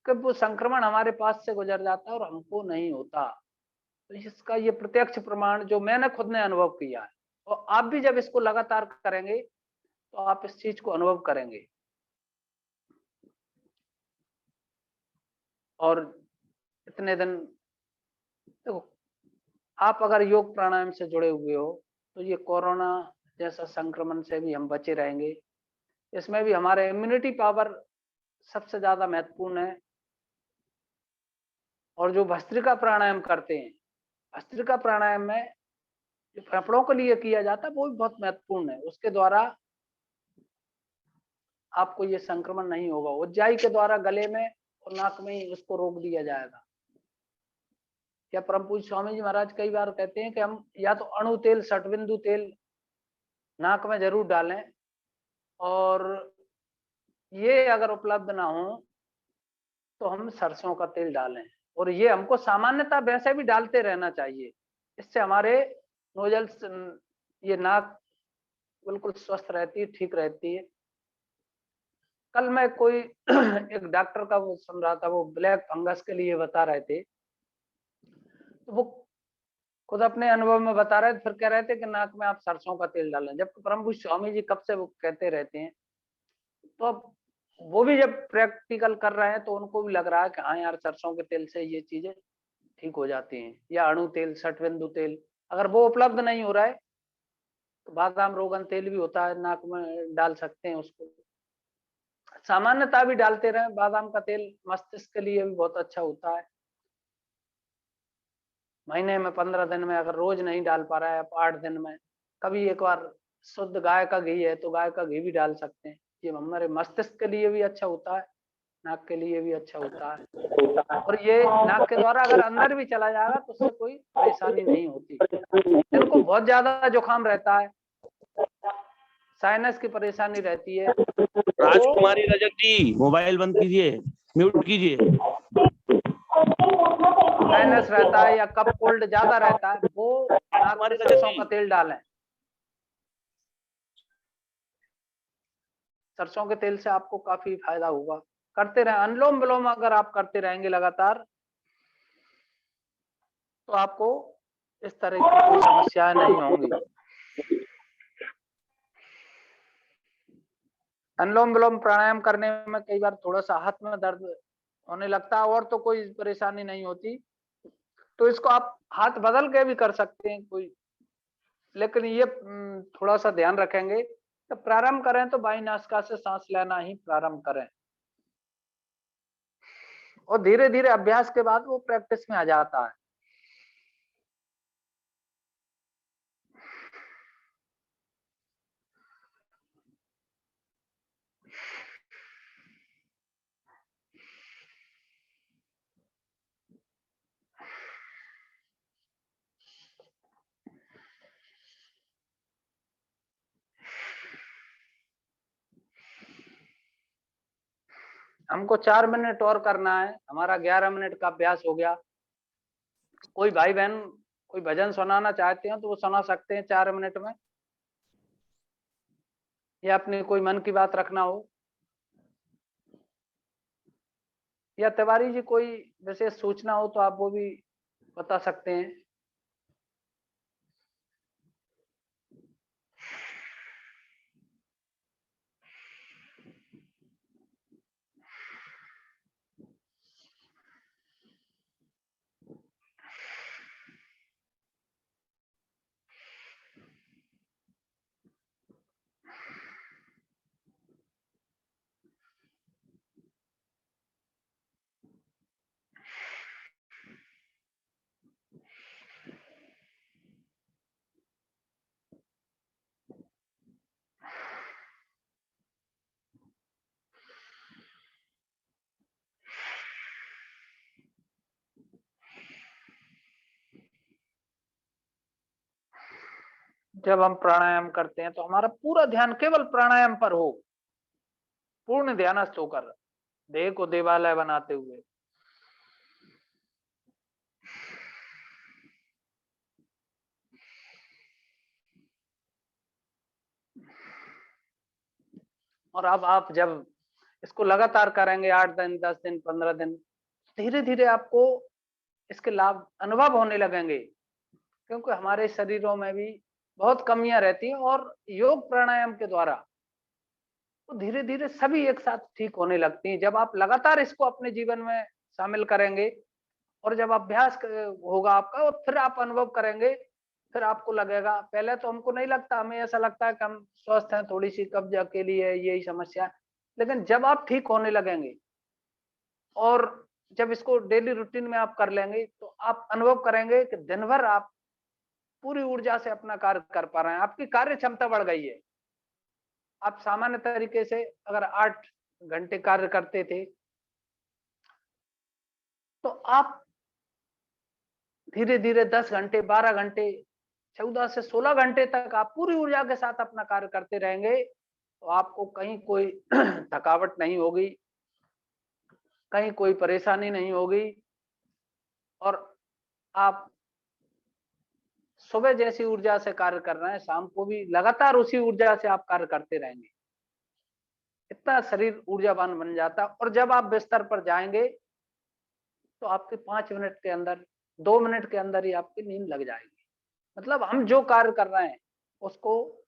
Speaker 4: कि वो संक्रमण हमारे पास से गुजर जाता है और हमको नहीं होता। तो इसका ये प्रत्यक्ष प्रमाण जो मैंने खुद ने अनुभव किया है। और आप भी जब इसको लगातार करेंगे तो आप इस चीज को अनुभव करेंगे। और इतने दिन देखो, आप अगर योग प्राणायाम से जुड़े हुए हो तो ये कोरोना जैसा संक्रमण से भी हम बचे रहेंगे। इसमें भी हमारे इम्यूनिटी पावर सबसे ज्यादा महत्वपूर्ण है। और जो भस्त्रिका प्राणायाम करते हैं, भस्त्रिका प्राणायाम में जो फेफड़ों के लिए किया जाता है वो भी बहुत महत्वपूर्ण है। उसके द्वारा आपको ये संक्रमण नहीं होगा। उज्जाई के द्वारा गले में और नाक में ही उसको रोक दिया जाएगा। या परम पूज्य स्वामी जी महाराज कई बार कहते हैं कि हम या तो अणु तेल, सटबिंदु तेल नाक में जरूर डालें, और ये अगर उपलब्ध ना हो तो हम सरसों का तेल डालें। और ये हमको सामान्यतः वैसे भी डालते रहना चाहिए। इससे हमारे नोजल्स, ये नाक बिल्कुल स्वस्थ रहती है, ठीक रहती है। कल मैं कोई एक डॉक्टर का वो सुन रहा था, वो ब्लैक फंगस के लिए बता रहे थे। तो वो खुद अपने अनुभव में बता रहे थे, फिर कह रहे थे कि नाक में आप सरसों का तेल डालें। जबकि परम पूज्य स्वामी जी कब से वो कहते रहते हैं। तो अब वो भी जब प्रैक्टिकल कर रहे हैं तो उनको भी लग रहा है कि हाँ यार, सरसों के तेल से ये चीजें ठीक हो जाती हैं। या अणु तेल, सटबिंदु तेल, अगर वो उपलब्ध नहीं हो रहा है तो बादाम रोगन तेल भी होता है, नाक में डाल सकते हैं उसको। सामान्यतः भी डालते रहे। बादाम का तेल मस्तिष्क के लिए भी बहुत अच्छा होता है। महीने में 15 दिन में अगर रोज नहीं डाल पा रहा है, आप 8 दिन में कभी एक बार शुद्ध गाय का घी है तो गाय का घी भी डाल सकते हैं। ये हमारे मस्तिष्क के लिए भी अच्छा होता है, नाक के लिए भी अच्छा होता है। और ये नाक के द्वारा अगर अंदर भी चला जाएगा तो उससे कोई परेशानी नहीं होती। जिनको बहुत ज्यादा जुकाम रहता है, साइनस की परेशानी रहती है,
Speaker 7: राजकुमारी रजक जी मोबाइल बंद कीजिए, म्यूट कीजिए।
Speaker 4: साइनस रहता है या कफ कोल्ड ज्यादा रहता है, वो नाक में सरसों का तेल डालें। सरसों के तेल से आपको काफी फायदा होगा। करते रहें। अनुलोम विलोम अगर आप करते रहेंगे लगातार तो आपको इस तरह की कोई समस्याएं नहीं होंगी। अनुलोम विलोम प्राणायाम करने में कई बार थोड़ा सा हाथ में दर्द होने लगता है, और तो कोई परेशानी नहीं होती, तो इसको आप हाथ बदल के भी कर सकते हैं कोई। लेकिन ये थोड़ा सा ध्यान रखेंगे कि प्रारंभ करें तो बाई नासिका से सांस लेना ही प्रारंभ करें। और धीरे धीरे अभ्यास के बाद वो प्रैक्टिस में आ जाता है। हमको 4 मिनट और करना है। हमारा 11 मिनट का अभ्यास हो गया। कोई भाई बहन कोई भजन सुनाना चाहते हैं तो वो सुना सकते हैं 4 मिनट में, या अपनी कोई मन की बात रखना हो, या तिवारी जी कोई विशेष सूचना हो तो आप वो भी बता सकते हैं। जब हम प्राणायाम करते हैं तो हमारा पूरा ध्यान केवल प्राणायाम पर हो, पूर्ण ध्यानस्थ होकर, देह को देवालय बनाते हुए। और अब आप जब इसको लगातार करेंगे 8 दिन, 10 दिन, 15 दिन, धीरे धीरे आपको इसके लाभ अनुभव होने लगेंगे। क्योंकि हमारे शरीरों में भी बहुत कमियां रहती हैं, और योग प्राणायाम के द्वारा तो धीरे धीरे सभी एक साथ ठीक होने लगती हैं। जब आप लगातार इसको अपने जीवन में शामिल करेंगे, और जब अभ्यास होगा आपका, और फिर आप अनुभव करेंगे, फिर आपको लगेगा, पहले तो हमको नहीं लगता, हमें ऐसा लगता है कि हम स्वस्थ हैं, थोड़ी सी कब्ज अकेली है, यही समस्या है। लेकिन जब आप ठीक होने लगेंगे और जब इसको डेली रूटीन में आप कर लेंगे, तो आप अनुभव करेंगे कि दिन भर आप पूरी ऊर्जा से अपना कार्य कर पा रहे हैं, आपकी कार्य क्षमता बढ़ गई है। आप सामान्य तरीके से अगर 8 घंटे कार्य करते थे, तो आप धीरे धीरे 10 घंटे, 12 घंटे, 14 से 16 घंटे तक आप पूरी ऊर्जा के साथ अपना कार्य करते रहेंगे, तो आपको कहीं कोई थकावट नहीं होगी, कहीं कोई परेशानी नहीं होगी, और आप सुबह जैसी ऊर्जा से कार्य कर रहे हैं, शाम को भी लगातार उसी ऊर्जा से आप कार्य करते रहेंगे। इतना शरीर ऊर्जावान बन जाता है। और जब आप बिस्तर पर जाएंगे, तो आपके 5 मिनट के अंदर, 2 मिनट के अंदर ही आपकी नींद लग जाएगी। मतलब हम जो कार्य कर रहे हैं, उसको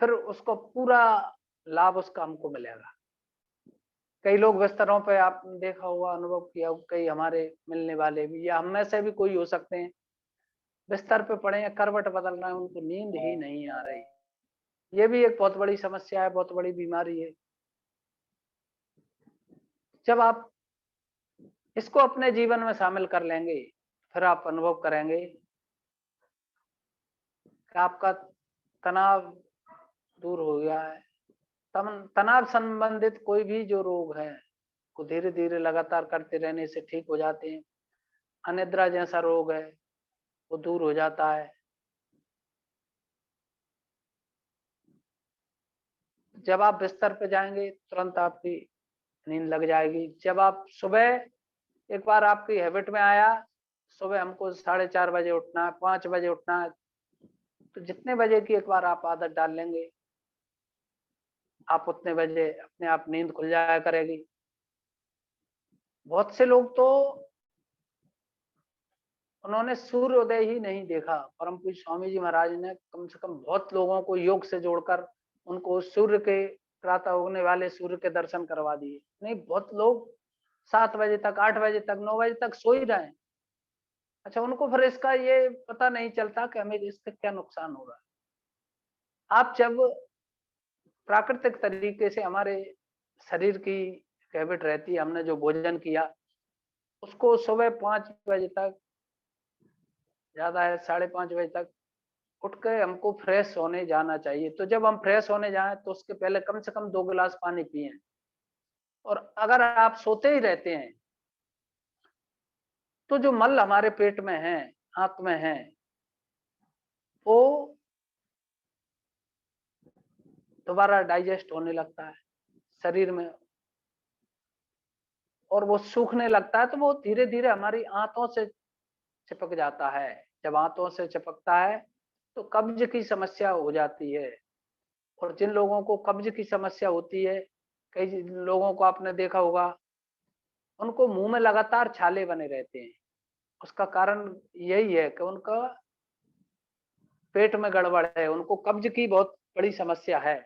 Speaker 4: फिर उसको पूरा लाभ उसका हमको मिलेगा। कई लोग बिस्तरों पे आपने देखा होगा, अनुभव किया होगा, कई हमारे मिलने वाले भी या हम में से भी कोई हो सकते हैं, बिस्तर पे पड़े हैं, करवट बदल रहे हैं, उनको नींद ही नहीं आ रही। ये भी एक बहुत बड़ी समस्या है, बहुत बड़ी बीमारी है। जब आप इसको अपने जीवन में शामिल कर लेंगे, फिर आप अनुभव करेंगे कि आपका तनाव दूर हो गया है। तनाव संबंधित कोई भी जो रोग है, को धीरे धीरे लगातार करते रहने से ठीक हो जाते हैं। अनिद्रा जैसा रोग है, वो दूर हो जाता है। जब आप बिस्तर पे जाएंगे, तुरंत आपकी नींद लग जाएगी। जब आप सुबह, एक बार आपकी हैबिट में आया, सुबह हमको 4:30 बजे उठना है, 5 बजे उठना है, तो जितने बजे की एक बार आप आदत डाल लेंगे, आप उतने बजे अपने आप नींद खुल जाया करेगी। बहुत से लोग तो उन्होंने सूर्योदय ही नहीं देखा। परम पूज्य स्वामी जी महाराज ने कम से कम बहुत लोगों को योग से जोड़कर उनको सूर्य के, प्रातः उगने वाले सूर्य के दर्शन करवा दिए। नहीं, बहुत लोग 7 बजे तक, 8 बजे तक, 9 बजे तक सो ही रहे हैं। अच्छा, उनको फिर इसका ये पता नहीं चलता कि हमें इसका क्या नुकसान हो रहा है। आप जब प्राकृतिक तरीके से, हमारे शरीर की हैबिट रहती है, हमने जो भोजन किया उसको सुबह 5 बजे तक, ज्यादा है 5:30 बजे तक उठ के हमको फ्रेश होने जाना चाहिए। तो जब हम फ्रेश होने जाएं, तो उसके पहले कम से कम 2 गिलास पानी पिए। और अगर आप सोते ही रहते हैं, तो जो मल हमारे पेट में है, आंत में है, वो दोबारा डाइजेस्ट होने लगता है शरीर में, और वो सूखने लगता है, तो वो धीरे धीरे हमारी आंतों से चिपक जाता है। जब आंतों से चिपकता है, तो कब्ज की समस्या हो जाती है। और जिन लोगों को कब्ज की समस्या होती है, कई लोगों को आपने देखा होगा, उनको मुंह में लगातार छाले बने रहते हैं। उसका कारण यही है कि उनका पेट में गड़बड़ है, उनको कब्ज की बहुत बड़ी समस्या है।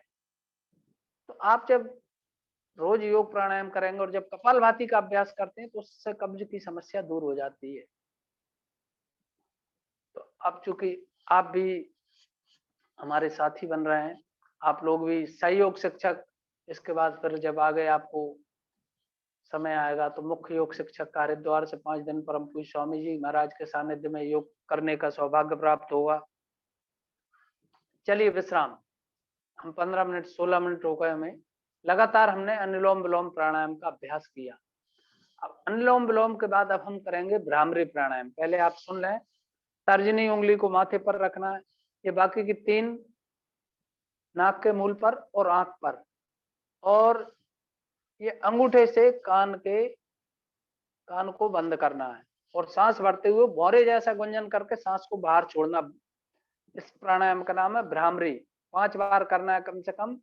Speaker 4: तो आप जब रोज योग प्राणायाम करेंगे और जब कपालभाति का अभ्यास करते हैं, तो उससे कब्ज की समस्या दूर हो जाती है। तो अब चूंकि आप भी हमारे साथी बन रहे हैं, आप लोग भी सहयोग शिक्षक, इसके बाद फिर जब आगे आपको समय आएगा, तो मुख्य योग शिक्षक का हरिद्वार से 5 दिन परम पूज्य स्वामी जी महाराज के सानिध्य में योग करने का सौभाग्य प्राप्त होगा। चलिए विश्राम। हम 15 मिनट, 16 मिनट हो गए हमें। लगातार हमने अनुलोम विलोम प्राणायाम का अभ्यास किया। अब अनुलोम विलोम के बाद अब हम करेंगे भ्रामरी प्राणायाम। पहले आप सुन लें। तर्जनी उंगली को माथे पर रखना है, ये बाकी की 3 नाक के मूल पर और आंख पर, और ये अंगूठे से कान को बंद करना है, और सांस भरते हुए भौरे जैसा गुंजन करके सांस को बाहर छोड़ना। इस प्राणायाम का नाम है भ्रामरी। 5 बार करना है कम से कम।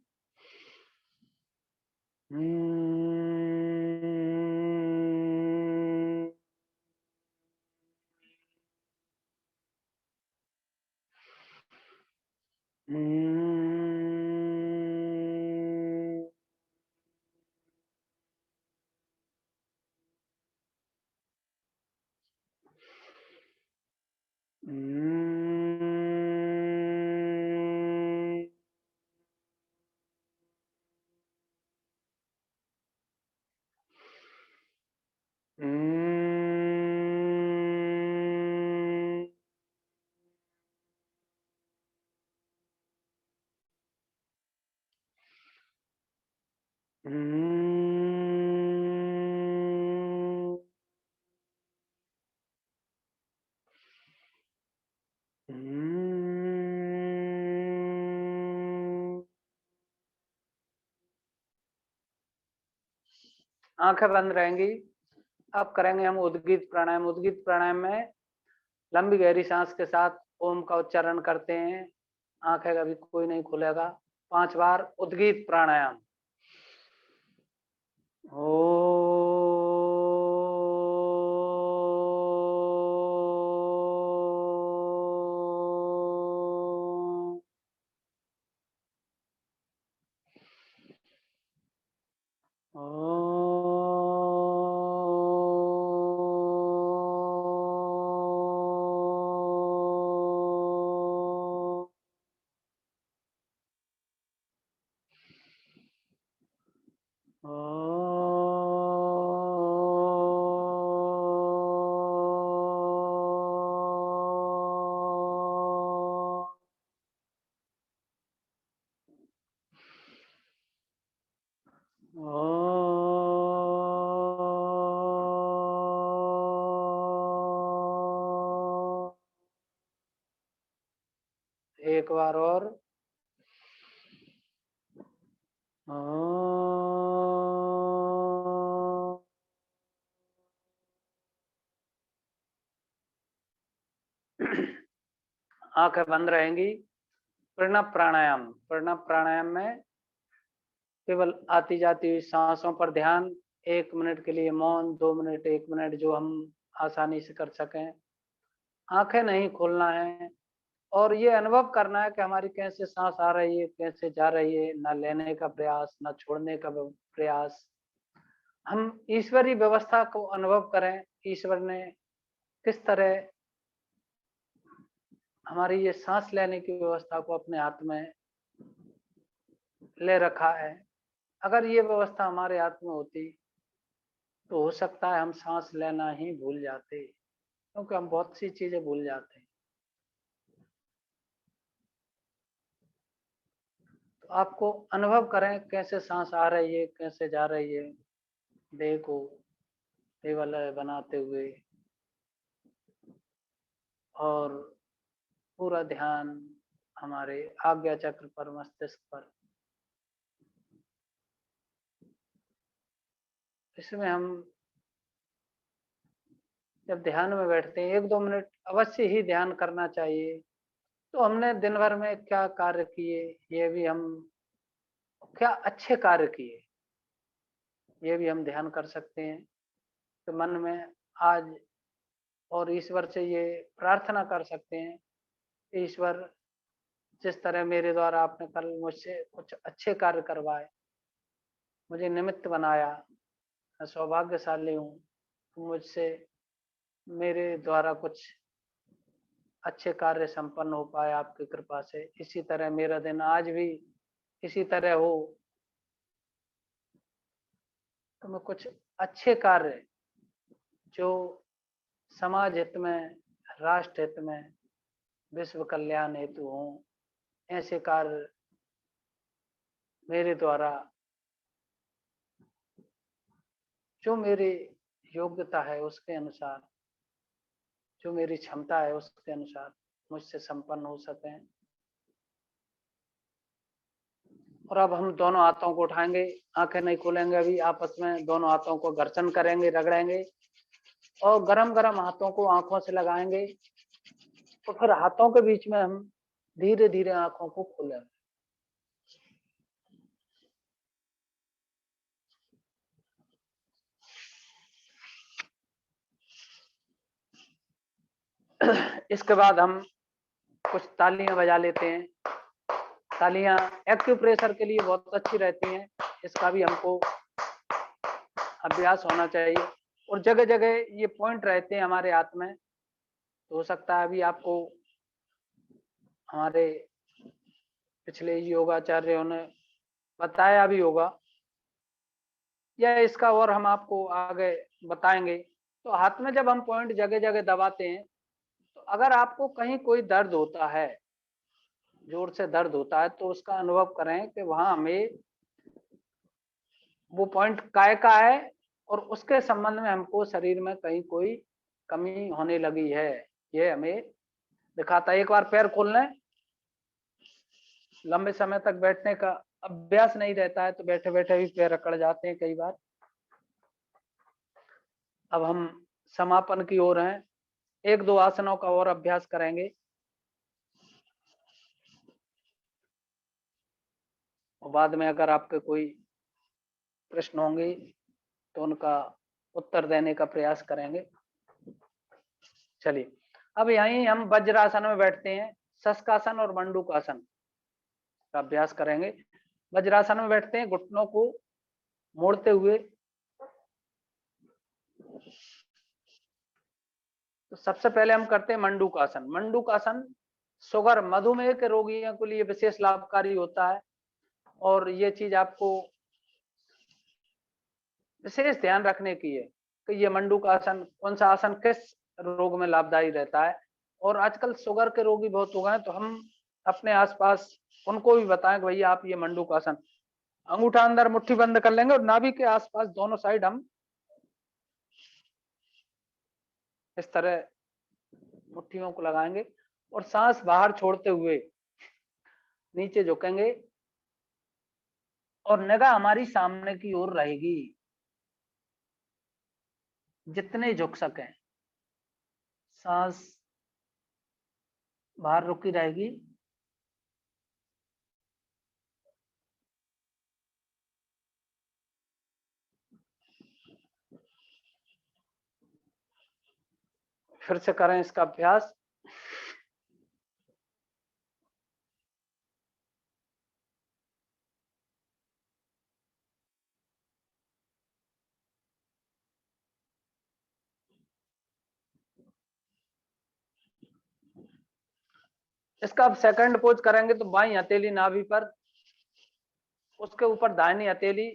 Speaker 4: आंखें बंद रहेंगी। अब करेंगे हम उद्गीत प्राणायाम। उद्गीत प्राणायाम में लंबी गहरी सांस के साथ ओम का उच्चारण करते हैं। आंखें कभी कोई नहीं खुलेगा। 5 बार उद्गीत प्राणायाम। एक बार और। आंखें बंद रहेंगी। प्रणव प्राणायाम। प्रणव प्राणायाम में केवल आती जाती हुई सांसों पर ध्यान। 1 मिनट के लिए मौन, 2 मिनट, 1 मिनट, जो हम आसानी से कर सकें। आंखें नहीं खोलना है और ये अनुभव करना है कि हमारी कैसे सांस आ रही है, कैसे जा रही है। ना लेने का प्रयास, ना छोड़ने का प्रयास। हम ईश्वरीय व्यवस्था को अनुभव करें। ईश्वर ने किस तरह हमारी ये सांस लेने की व्यवस्था को अपने हाथ में ले रखा है। अगर ये व्यवस्था हमारे हाथ में होती तो हो सकता है हम सांस लेना ही भूल जाते, क्योंकि हम बहुत सी चीजें भूल जाते हैं। तो आपको अनुभव करें कैसे सांस आ रही है, कैसे जा रही है। देह को देवालय बनाते हुए और पूरा ध्यान हमारे आज्ञा चक्र पर, मस्तिष्क पर। इसमें हम जब ध्यान में बैठते हैं 1-2 मिनट अवश्य ही ध्यान करना चाहिए। तो हमने दिन भर में क्या कार्य किए, ये भी हम क्या अच्छे कार्य किए, ये भी हम ध्यान कर सकते हैं। तो मन में आज और ईश्वर से ये प्रार्थना कर सकते हैं, ईश्वर जिस तरह मेरे द्वारा आपने कल मुझसे कुछ अच्छे कार्य करवाए, मुझे निमित्त बनाया, मैं सौभाग्यशाली हूँ। मुझसे मेरे द्वारा कुछ अच्छे कार्य संपन्न हो पाए आपकी कृपा से। इसी तरह मेरा दिन आज भी इसी तरह हो, तो मैं कुछ अच्छे कार्य जो समाज हित में, राष्ट्र हित में, विश्व कल्याण हेतु हों, ऐसे कार्य मेरे द्वारा जो मेरी योग्यता है उसके अनुसार, जो मेरी क्षमता है उसके अनुसार मुझसे संपन्न हो सकें। और अब हम दोनों हाथों को उठाएंगे, आंखें नहीं खोलेंगे अभी। आपस में दोनों हाथों को घर्षण करेंगे, रगड़ेंगे और गरम गरम हाथों को आंखों से लगाएंगे। तो फिर हाथों के बीच में हम धीरे धीरे आंखों को खोलेंगे। इसके बाद हम कुछ तालियां बजा लेते हैं। तालियां एक्यूप्रेशर के लिए बहुत अच्छी रहती हैं, इसका भी हमको अभ्यास होना चाहिए। और जगह जगह ये पॉइंट रहते हैं हमारे हाथ में, तो हो सकता है अभी आपको हमारे पिछले योगाचार्यों ने बताया भी होगा, या इसका और हम आपको आगे बताएंगे। तो हाथ में जब हम पॉइंट जगह जगह दबाते हैं, तो अगर आपको कहीं कोई दर्द होता है, जोर से दर्द होता है, तो उसका अनुभव करें कि वहां हमें वो पॉइंट काय का है और उसके संबंध में हमको शरीर में कहीं कोई कमी होने लगी है, ये हमें दिखाता है। एक बार पैर खोल लें, लंबे समय तक बैठने का अभ्यास नहीं रहता है तो बैठे बैठे भी पैर अकड़ जाते हैं कई बार। अब हम समापन की ओर हैं, एक दो आसनों का और अभ्यास करेंगे। और बाद में अगर आपके कोई प्रश्न होंगे तो उनका उत्तर देने का प्रयास करेंगे। चलिए, अब यहीं हम वज्रासन में बैठते हैं, शशकासन और मंडूकासन का अभ्यास करेंगे। वज्रासन में बैठते हैं, घुटनों को मोड़ते हुए। तो सबसे पहले हम करते हैं मंडूकासन। मंडूकासन शुगर मधुमेह के रोगियों के लिए विशेष लाभकारी होता है, और ये चीज आपको विशेष ध्यान रखने की है कि ये मंडूकासन कौन सा आसन किस रोग में लाभदायी रहता है। और आजकल शुगर के रोगी बहुत हो गए हैं, तो हम अपने आसपास उनको भी बताएं कि भैया आप ये मंडूकासन, अंगूठा अंदर मुट्ठी बंद कर लेंगे और नाभि के आसपास दोनों साइड हम इस तरह मुट्ठियों को लगाएंगे और सांस बाहर छोड़ते हुए नीचे झुकेंगे और निगाह हमारी सामने की ओर रहेगी, जितने झुक सकें। सांस बाहर रुकी रहेगी, फिर से करें इसका अभ्यास। इसका अब सेकंड पोज करेंगे, तो बाई हथेली नाभि पर, उसके ऊपर दाहिनी हथेली,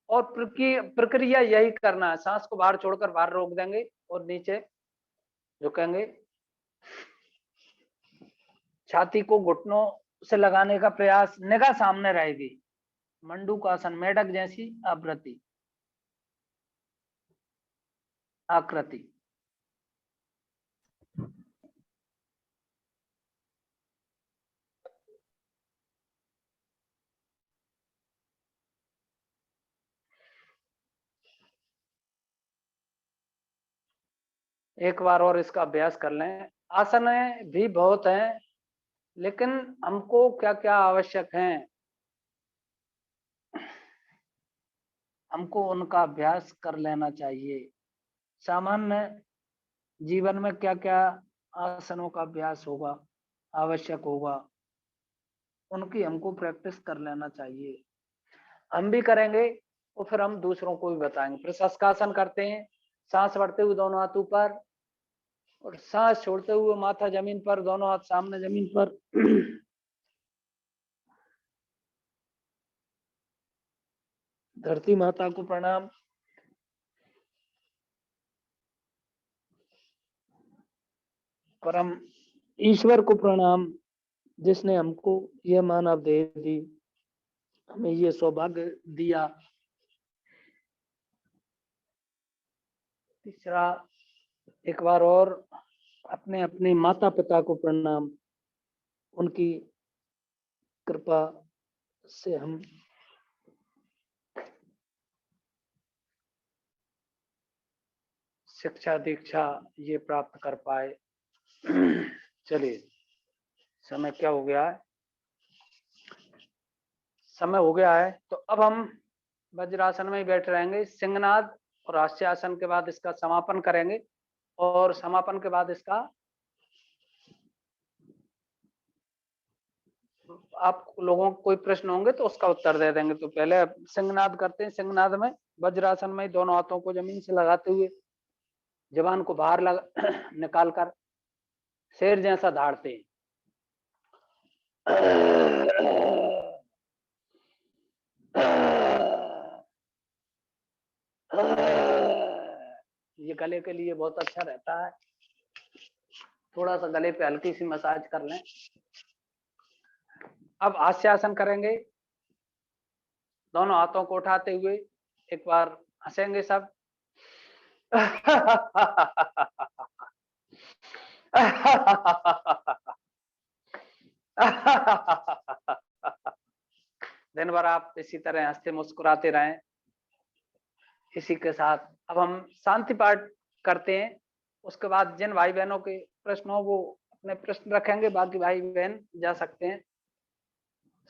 Speaker 4: और प्रक्रिया यही करना है। सांस को बाहर छोड़कर बाहर रोक देंगे और नीचे झुकेंगे। छाती को घुटनों से लगाने का प्रयास, निगाह सामने रहेगी। मंडूकासन, मेढक जैसी आवृत्ति आकृति। एक बार और इसका अभ्यास कर लें। आसन भी बहुत हैं, लेकिन हमको क्या क्या आवश्यक हैं, हमको उनका अभ्यास कर लेना चाहिए। सामान्य जीवन में क्या क्या आसनों का अभ्यास होगा, आवश्यक होगा, उनकी हमको प्रैक्टिस कर लेना चाहिए। हम भी करेंगे और फिर हम दूसरों को भी बताएंगे। फिर शशकासन करते हैं, सांस बढ़ते हुए दोनों हाथ ऊपर और सांस छोड़ते हुए माथा जमीन पर, दोनों हाथ सामने जमीन पर। धरती माता को प्रणाम। परम ईश्वर को प्रणाम, जिसने हमको यह मानव देह दी, हमें ये सौभाग्य दिया। तीसरा, एक बार और अपने अपने माता पिता को प्रणाम, उनकी कृपा से हम शिक्षा दीक्षा ये प्राप्त कर पाए। चलिए, समय क्या हो गया है? समय हो गया है, तो अब हम वज्रासन में ही बैठ रहेंगे। सिंहनाद और हास्यासन के बाद इसका समापन करेंगे, और समापन के बाद इसका आप लोगों को कोई प्रश्न होंगे तो उसका उत्तर दे देंगे। तो पहले सिंहनाद करते हैं। सिंहनाद में वज्रासन में दोनों हाथों को जमीन से लगाते हुए जबान को बाहर निकाल कर शेर जैसा धाड़ते हैं। ये गले के लिए बहुत अच्छा रहता है। थोड़ा सा गले पे हल्की सी मसाज कर लें। अब हास्यासन करेंगे। दोनों हाथों को उठाते हुए एक बार हंसेंगे सब। दिन भर आप इसी तरह हंसते मुस्कुराते रहें। इसी के साथ अब हम शांति पाठ करते हैं। उसके बाद जिन भाई बहनों के प्रश्न हो वो अपने प्रश्न रखेंगे, बाकी भाई बहन जा सकते हैं।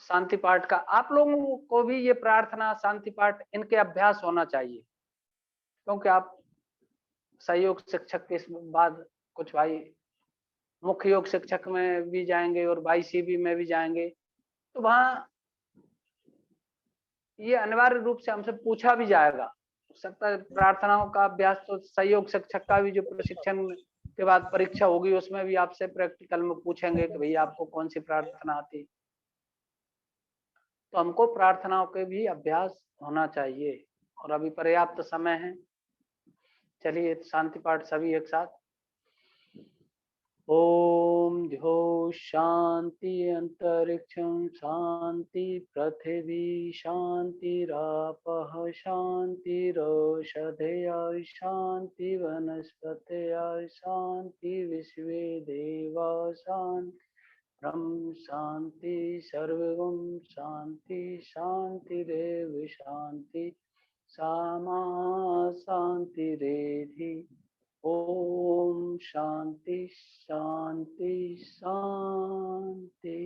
Speaker 4: शांति पाठ का आप लोगों को भी ये प्रार्थना शांति पाठ इनके अभ्यास होना चाहिए, क्योंकि आप सहयोग शिक्षक के बाद कुछ भाई मुख्य योग शिक्षक में भी जाएंगे और YCB में भी जाएंगे, तो वहां ये अनिवार्य रूप से हमसे पूछा भी जाएगा। हो सकता है प्रार्थनाओं का अभ्यास तो सहयोग शिक्षक का भी जो प्रशिक्षण के बाद परीक्षा होगी उसमें भी आपसे प्रैक्टिकल में पूछेंगे कि भैया आपको कौन सी प्रार्थना आती। तो हमको प्रार्थनाओं के भी अभ्यास होना चाहिए और अभी पर्याप्त समय है। चलिए शांति पाठ सभी एक साथ। ओम द्यो शांति अंतरिक्षं शांति पृथिवी शांतिरापः शांतिरोषधयः शांति वनस्पतयः शांति विश्वे देवा शांति ब्रह्म शांति सर्वगुण शांति शांतिरेव शांति सामा शांतिरेधि। ओम शांति शांति शांति।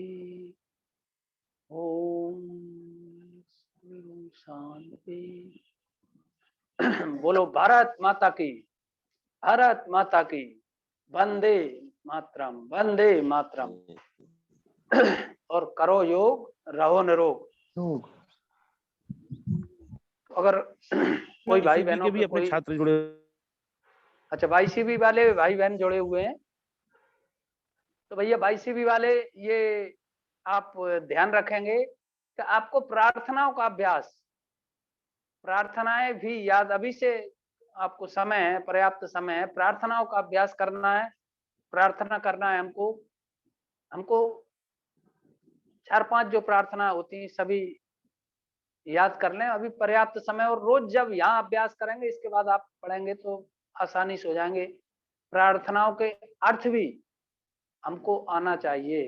Speaker 4: ओम शांति। बोलो भारत माता की, भारत माता की। वंदे मातरम, वंदे मातरम। और करो योग, रहो निरोग। अगर कोई भाई बहनों
Speaker 7: के भी अपने
Speaker 4: कोई
Speaker 7: छात्र जुड़े।
Speaker 4: अच्छा YCB वाले भाई बहन जुड़े हुए हैं, तो भैया YCB वाले ये आप ध्यान रखेंगे कि आपको प्रार्थनाओं का अभ्यास, प्रार्थनाएं भी याद, अभी से आपको समय है, पर्याप्त समय है, प्रार्थनाओं का अभ्यास करना है, प्रार्थना करना है। हमको 4-5 जो प्रार्थना होती हैं सभी याद कर लें, अभी पर्याप्त समय। और रोज जब यहाँ अभ्यास करेंगे इसके बाद आप पढ़ेंगे तो आसानी से हो जाएंगे। प्रार्थनाओं के अर्थ भी हमको आना चाहिए।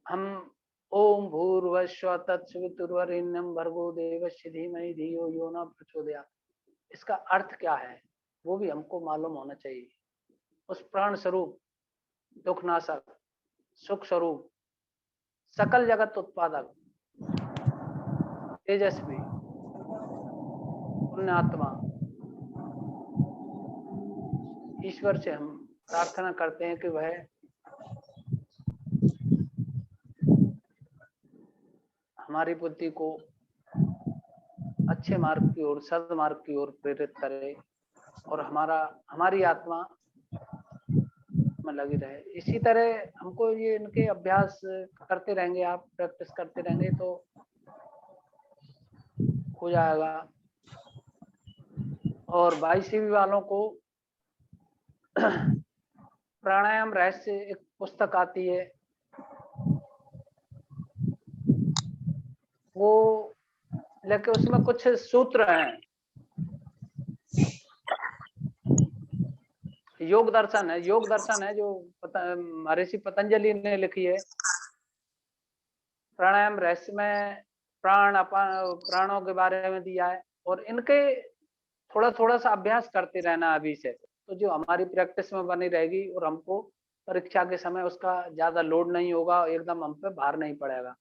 Speaker 4: हम ओम भूर्भुवस्सुः तत्सवितुर्वरेण्यं भर्गो देवस्य धीमहि धियो यो न प्रचोदयात्, इसका अर्थ क्या है वो भी हमको मालूम होना चाहिए। उस प्राण स्वरूप, दुखनाशक, सुख स्वरूप, सकल जगत उत्पादक, तेजस्वी, पुण्यात्मा ईश्वर से हम प्रार्थना करते हैं कि वह हमारी बुद्धि को अच्छे मार्ग की ओर, सद्मार्ग की ओर प्रेरित करे और हमारी आत्मा में लगी रहे। इसी तरह हमको ये इनके अभ्यास करते रहेंगे, आप प्रैक्टिस करते रहेंगे तो हो जाएगा। और YCB वालों को प्राणायाम रहस्य एक पुस्तक आती है, वो लेके उसमें कुछ सूत्र हैं। योग दर्शन है, योग दर्शन है जो महर्षि पतंजलि ने लिखी है। प्राणायाम रहस्य में प्राणों के बारे में दिया है और इनके थोड़ा सा अभ्यास करते रहना अभी से, तो जो हमारी प्रैक्टिस में बनी रहेगी और हमको परीक्षा के समय उसका ज्यादा लोड नहीं होगा, एकदम हम पे भार नहीं पड़ेगा।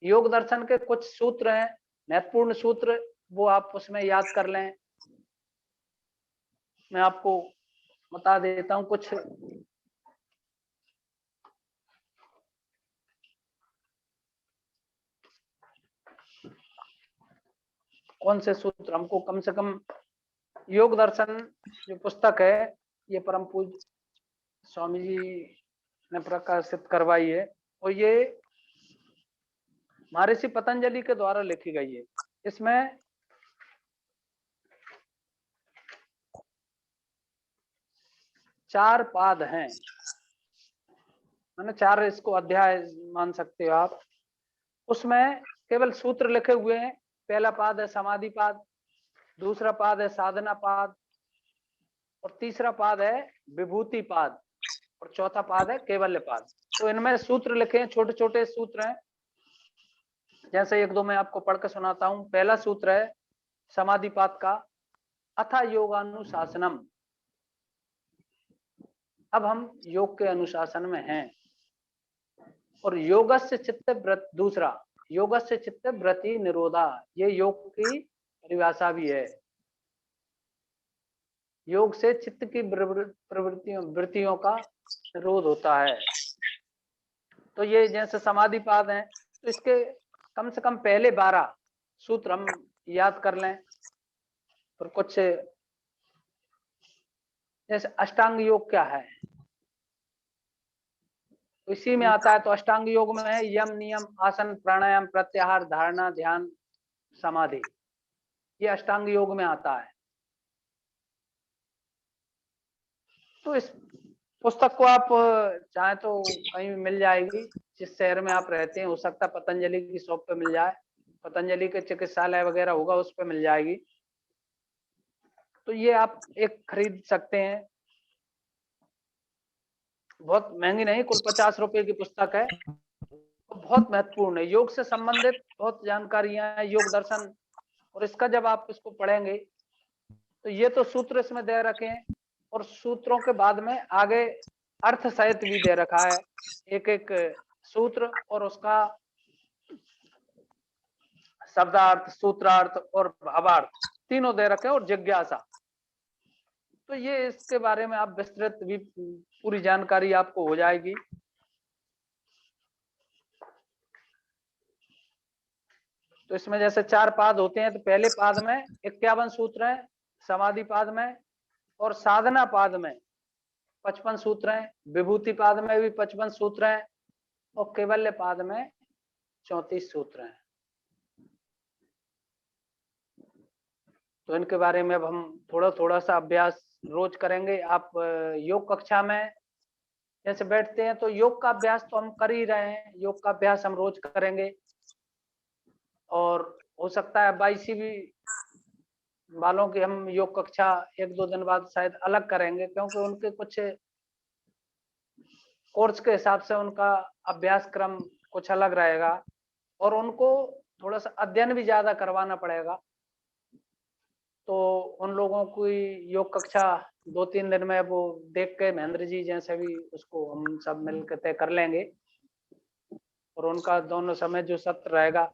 Speaker 4: योग दर्शन के कुछ सूत्र हैं, महत्वपूर्ण सूत्र, वो आप उसमें याद कर लें। मैं आपको बता देता हूं कुछ। कौन से सूत्र हमको कम से कम योग दर्शन जो पुस्तक है ये परम पूज्य स्वामी जी ने प्रकाशित करवाई है और ये महर्षि पतंजलि के द्वारा लिखी गई है। इसमें चार पाद हैं, मैंने चार इसको अध्याय मान सकते हो आप। उसमें केवल सूत्र लिखे हुए हैं। पहला पाद है समाधि पाद, दूसरा पाद है साधना पाद, और तीसरा पाद है विभूति पाद, और चौथा पाद है कैवल्य पाद। तो इनमें सूत्र लिखे हैं, छोटे छोटे सूत्र हैं। जैसे एक दो मैं आपको पढ़ के सुनाता हूं। पहला सूत्र है समाधि पाद का, अथा योगानुशासनम। अब हम योग के अनुशासन में हैं। और योगस्य चित्त व्रत, दूसरा योगस्य चित्त व्रति निरोधा, ये योग की परिभाषा भी है। योग से चित्त की वृत्तियों का निरोध होता है। तो ये जैसे समाधि पाद है, तो इसके कम से कम पहले 12 सूत्र हम याद कर लें। और कुछ जैसे अष्टांग योग क्या है, इसी में आता है। तो अष्टांग योग में है यम, नियम, आसन, प्राणायाम, प्रत्याहार, धारणा, ध्यान, समाधि। ये अष्टांग योग में आता है। तो इस पुस्तक को आप चाहे तो कहीं भी मिल जाएगी, जिस शहर में आप रहते हैं। हो सकता है पतंजलि की शॉप पे मिल जाए, पतंजलि के चिकित्सालय वगैरह होगा उस पे मिल जाएगी। तो ये आप एक खरीद सकते हैं, बहुत महंगी नहीं, कुल 50 रुपए की पुस्तक है। बहुत महत्वपूर्ण है, योग से संबंधित बहुत जानकारियां हैं, योग दर्शन। और इसका जब आप इसको पढ़ेंगे तो ये तो सूत्र इसमें दे रखे हैं, और सूत्रों के बाद में आगे अर्थ सहित भी दे रखा है, एक एक सूत्र और उसका शब्दार्थ, सूत्रार्थ और भावार्थ तीनों दे रखे हैं, और जिज्ञासा। तो ये इसके बारे में आप विस्तृत भी पूरी जानकारी आपको हो जाएगी। तो इसमें जैसे 4 पाद होते हैं, तो पहले पाद में 51 सूत्र हैं, समाधि पाद में, और साधना पाद में 55 सूत्र हैं, विभूति पाद में भी 55 सूत्र हैं, और कैवल्य पाद में 34 सूत्र हैं। तो इनके बारे में अब हम थोड़ा थोड़ा सा अभ्यास रोज करेंगे। आप योग कक्षा में जैसे बैठते हैं तो योग का अभ्यास तो हम कर ही रहे हैं, योग का अभ्यास हम रोज करेंगे। और हो सकता है 22 भी वालों की हम योग कक्षा 1-2 दिन बाद शायद अलग करेंगे, क्योंकि उनके कुछ कोर्स के हिसाब से उनका अभ्यास क्रम कुछ अलग रहेगा, और उनको थोड़ा सा अध्ययन भी ज्यादा करवाना पड़ेगा। तो उन लोगों की योग कक्षा 2-3 दिन में वो देख के महेंद्र जी जैसे भी उसको हम सब मिलकर तय कर लेंगे। और उनका दोनों समय जो सत्र रहेगा,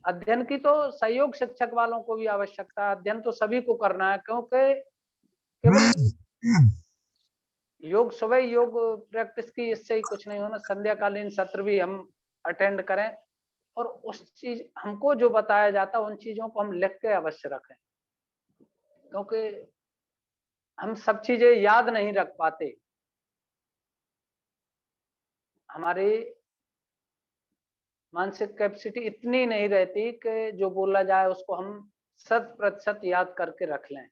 Speaker 4: अध्ययन की तो सहयोग शिक्षक वालों को भी आवश्यकता है। अध्ययन तो सभी को करना है, क्योंकि केवल योग सुबह योग प्रैक्टिस की इससे ही कुछ नहीं होना। संध्याकालीन सत्र भी हम अटेंड करें, और उस चीज हमको जो बताया जाता है उन चीजों को हम लिख के अवश्य रखें, क्योंकि हम सब चीजें याद नहीं रख पाते। हमारी मानसिक कैपेसिटी इतनी नहीं रहती कि जो बोला जाए उसको हम 100% याद करके रख लें।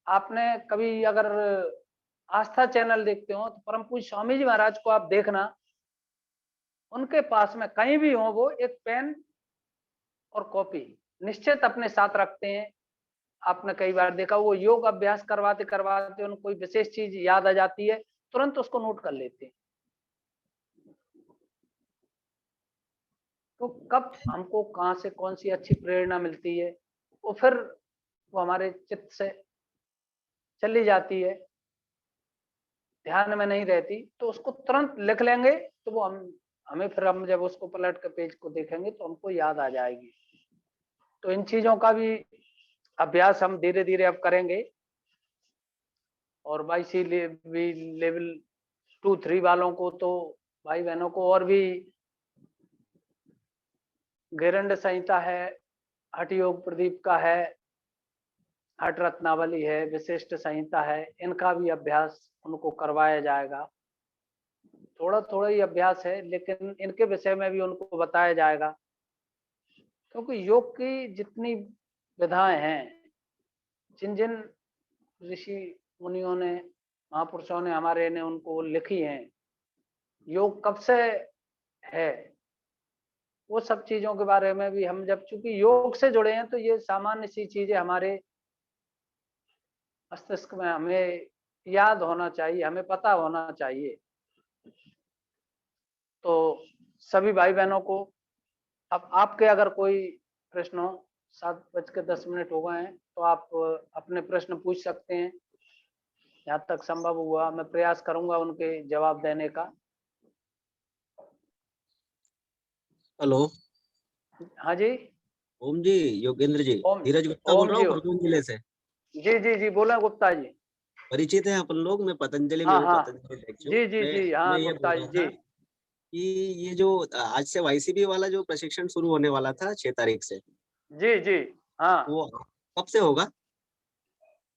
Speaker 4: आपने कभी अगर आस्था चैनल देखते हो तो परम पूज्य स्वामी जी महाराज को आप देखना, उनके पास में कहीं भी हो वो एक पेन और कॉपी निश्चित अपने साथ रखते हैं। आपने कई बार देखा, वो योग अभ्यास करवाते करवाते उनको कोई विशेष चीज याद आ जाती है, तुरंत उसको नोट कर लेते हैं। तो कब हमको कहाँ से कौन सी अच्छी प्रेरणा मिलती है, वो फिर वो हमारे चित्त से चली जाती है, ध्यान में नहीं रहती, तो उसको तुरंत लिख लेंगे तो वो हमें फिर हम जब उसको पलट के पेज को देखेंगे तो हमको याद आ जाएगी। तो इन चीजों का भी अभ्यास हम धीरे धीरे अब करेंगे। और YC लेवल 2-3 वालों को तो भाई बहनों को और भी गेरंड संहिता है, हठ योग प्रदीप का है, हठ रत्नावली है, विशिष्ट संहिता है, इनका भी अभ्यास उनको करवाया जाएगा। थोड़ा थोड़ा ही अभ्यास है, लेकिन इनके विषय में भी उनको बताया जाएगा, क्योंकि योग की जितनी विधाएं हैं, जिन जिन ऋषि मुनियों ने, महापुरुषों ने हमारे ने उनको लिखी हैं, योग कब से है, वो सब चीजों के बारे में भी हम, जब चूंकि योग से जुड़े हैं, तो ये सामान्य सी चीजें हमारे मस्तिष्क में हमें याद होना चाहिए, हमें पता होना चाहिए। तो सभी भाई बहनों को, अब आपके अगर कोई प्रश्न हो, 7:10 हो गए हैं, तो आप अपने प्रश्न पूछ सकते हैं। जहाँ तक संभव हुआ मैं प्रयास करूंगा उनके जवाब देने का।
Speaker 11: हेलो।
Speaker 4: हाँ जी।
Speaker 11: ओम जी, योगेंद्र जी,
Speaker 4: ओम
Speaker 11: धीरज गुप्ता बोल
Speaker 4: ओम
Speaker 11: रहा
Speaker 4: जी।
Speaker 11: हूँ खरगोन जिले से।
Speaker 4: जी जी जी, बोला गुप्ता जी।
Speaker 11: परिचित हैं अपन लोग, मैं पतंजलि में
Speaker 4: हाँ
Speaker 11: हूँ,
Speaker 4: हाँ
Speaker 11: पतंजलि भिक्षु।
Speaker 4: जी जी जी,
Speaker 11: मैं
Speaker 4: हाँ
Speaker 11: ये
Speaker 4: गुप्ता
Speaker 11: बोल
Speaker 4: जी
Speaker 11: रहा था
Speaker 4: जी
Speaker 11: कि ये जो आज से वाईसीबी वाला जो प्रशिक्षण शुरू होने वाला था 6 तारीख से,
Speaker 4: जी जी। हाँ,
Speaker 11: वो कब से होगा?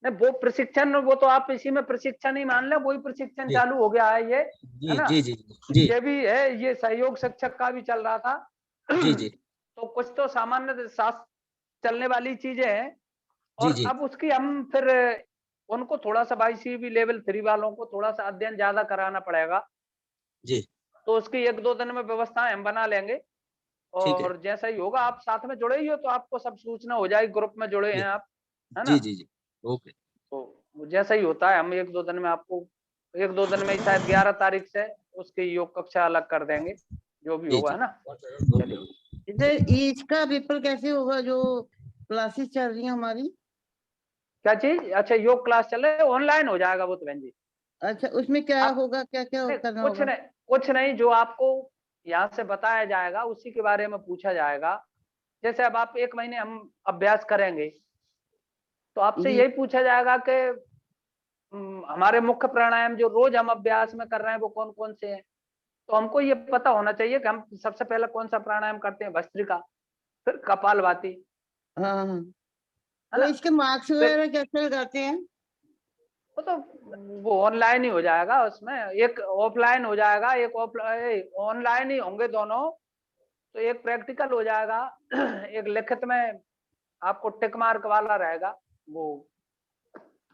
Speaker 4: नहीं वो प्रशिक्षण, वो तो आप इसी में प्रशिक्षण ही मान ले, वही प्रशिक्षण
Speaker 11: जी
Speaker 4: चालू हो गया है ये, है
Speaker 11: जी
Speaker 4: ना।
Speaker 11: जी जी जी
Speaker 4: ये भी है, ये सहयोग शिक्षक का भी चल रहा था।
Speaker 11: जी जी
Speaker 4: तो कुछ तो सामान्य शास्त्र चलने वाली चीजें हैं,
Speaker 11: जी
Speaker 4: और
Speaker 11: जी
Speaker 4: अब उसकी हम फिर उनको थोड़ा सा वाईसीबी लेवल 3 वालों को थोड़ा सा अध्ययन ज्यादा कराना पड़ेगा।
Speaker 11: जी,
Speaker 4: तो उसकी 1-2 दिन में व्यवस्थाएं हम बना लेंगे,
Speaker 11: ठीक है।
Speaker 4: और जैसा ही होगा, आप साथ में जुड़े ही हो तो आपको सब सूचना हो जाएगी, ग्रुप में जुड़े
Speaker 11: जी
Speaker 4: हैं आप, है ना।
Speaker 11: जी जी जी, ओके।
Speaker 4: तो जैसा ही होता है, हम 1-2 दिन में आपको, 1-2 दिन में ही, शायद 11 तारीख से उसकी योग कक्षा अलग कर देंगे, जो भी
Speaker 11: जी
Speaker 4: होगा,
Speaker 11: जी,
Speaker 4: है ना।
Speaker 11: ओके।
Speaker 4: चलिए,
Speaker 12: इधर इसका पेपर कैसे होगा जो क्लासेस चल रही है हमारी?
Speaker 4: क्या चीज? अच्छा, योग क्लास चल रहे, ऑनलाइन हो जाएगा वो तो बहन जी।
Speaker 12: अच्छा, उसमें क्या
Speaker 4: आप
Speaker 12: होगा, क्या क्या करना
Speaker 4: कुछ
Speaker 12: होगा?
Speaker 4: नहीं, कुछ नहीं, जो आपको यहाँ से बताया जाएगा उसी के बारे में पूछा जाएगा। जैसे अब आप 1 महीने हम अभ्यास करेंगे, तो आपसे
Speaker 12: जी
Speaker 4: यही पूछा जाएगा कि हमारे मुख्य प्राणायाम जो रोज हम अभ्यास में कर रहे हैं वो कौन कौन से हैं। तो हमको ये पता होना चाहिए कि हम सबसे पहले कौन सा प्राणायाम करते हैं, भस्त्रिका, फिर कपालभाति,
Speaker 12: हाँ हाँ।
Speaker 4: है
Speaker 12: तो
Speaker 4: ना।
Speaker 12: इसके मार्क्स
Speaker 4: फिर
Speaker 12: वगैरह कैसे लगाते हैं?
Speaker 4: वो तो वो ऑनलाइन ही हो जाएगा, उसमें एक ऑफलाइन हो जाएगा, एक ऑफलाइन, ऑनलाइन ही होंगे दोनों। तो एक प्रैक्टिकल हो जाएगा, एक लिखित में आपको टिक मार्क वाला रहेगा, वो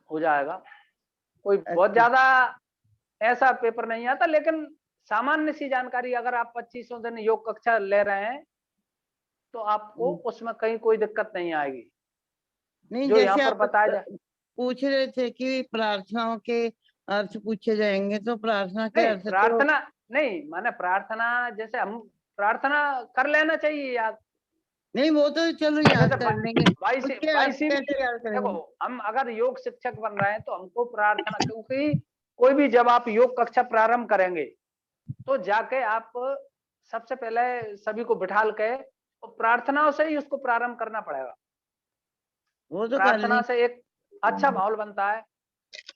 Speaker 4: हो जाएगा। कोई बहुत
Speaker 12: अच्छा।
Speaker 4: ज्यादा ऐसा पेपर नहीं आता, लेकिन सामान्य सी जानकारी, अगर आप 25 दिन योग कक्षा ले रहे हैं, तो आपको उसमें कहीं कोई दिक्कत नहीं आएगी,
Speaker 12: नहीं,
Speaker 4: जो यहाँ
Speaker 12: जैसे
Speaker 4: पर
Speaker 12: आप
Speaker 4: बताया जाए।
Speaker 12: पूछ रहे थे कि प्रार्थनाओं के अर्थ पूछे जाएंगे, तो प्रार्थना के
Speaker 4: नहीं,
Speaker 12: अर्थ तो
Speaker 4: प्रार्थना नहीं, माने प्रार्थना, जैसे हम प्रार्थना कर लेना चाहिए याद।
Speaker 12: नहीं, वो तो चलो याद
Speaker 4: जैसे
Speaker 12: कर लेंगे। उसके अर्थ
Speaker 4: बाईसी
Speaker 12: कैसे याद
Speaker 4: देखो,
Speaker 12: करेंगे?
Speaker 4: हम अगर योग शिक्षक बन रहे हैं तो हमको प्रार्थना, क्योंकि कोई भी जब आप योग कक्षा प्रारंभ करेंगे, तो जाके आप सबसे पहले सभी को बिठाल के और प्रार्थनाओं से ही उसको प्रारंभ करना पड़ेगा।
Speaker 12: वो तो कर
Speaker 4: प्रार्थना
Speaker 12: लेंगे।
Speaker 4: से एक अच्छा माहौल बनता है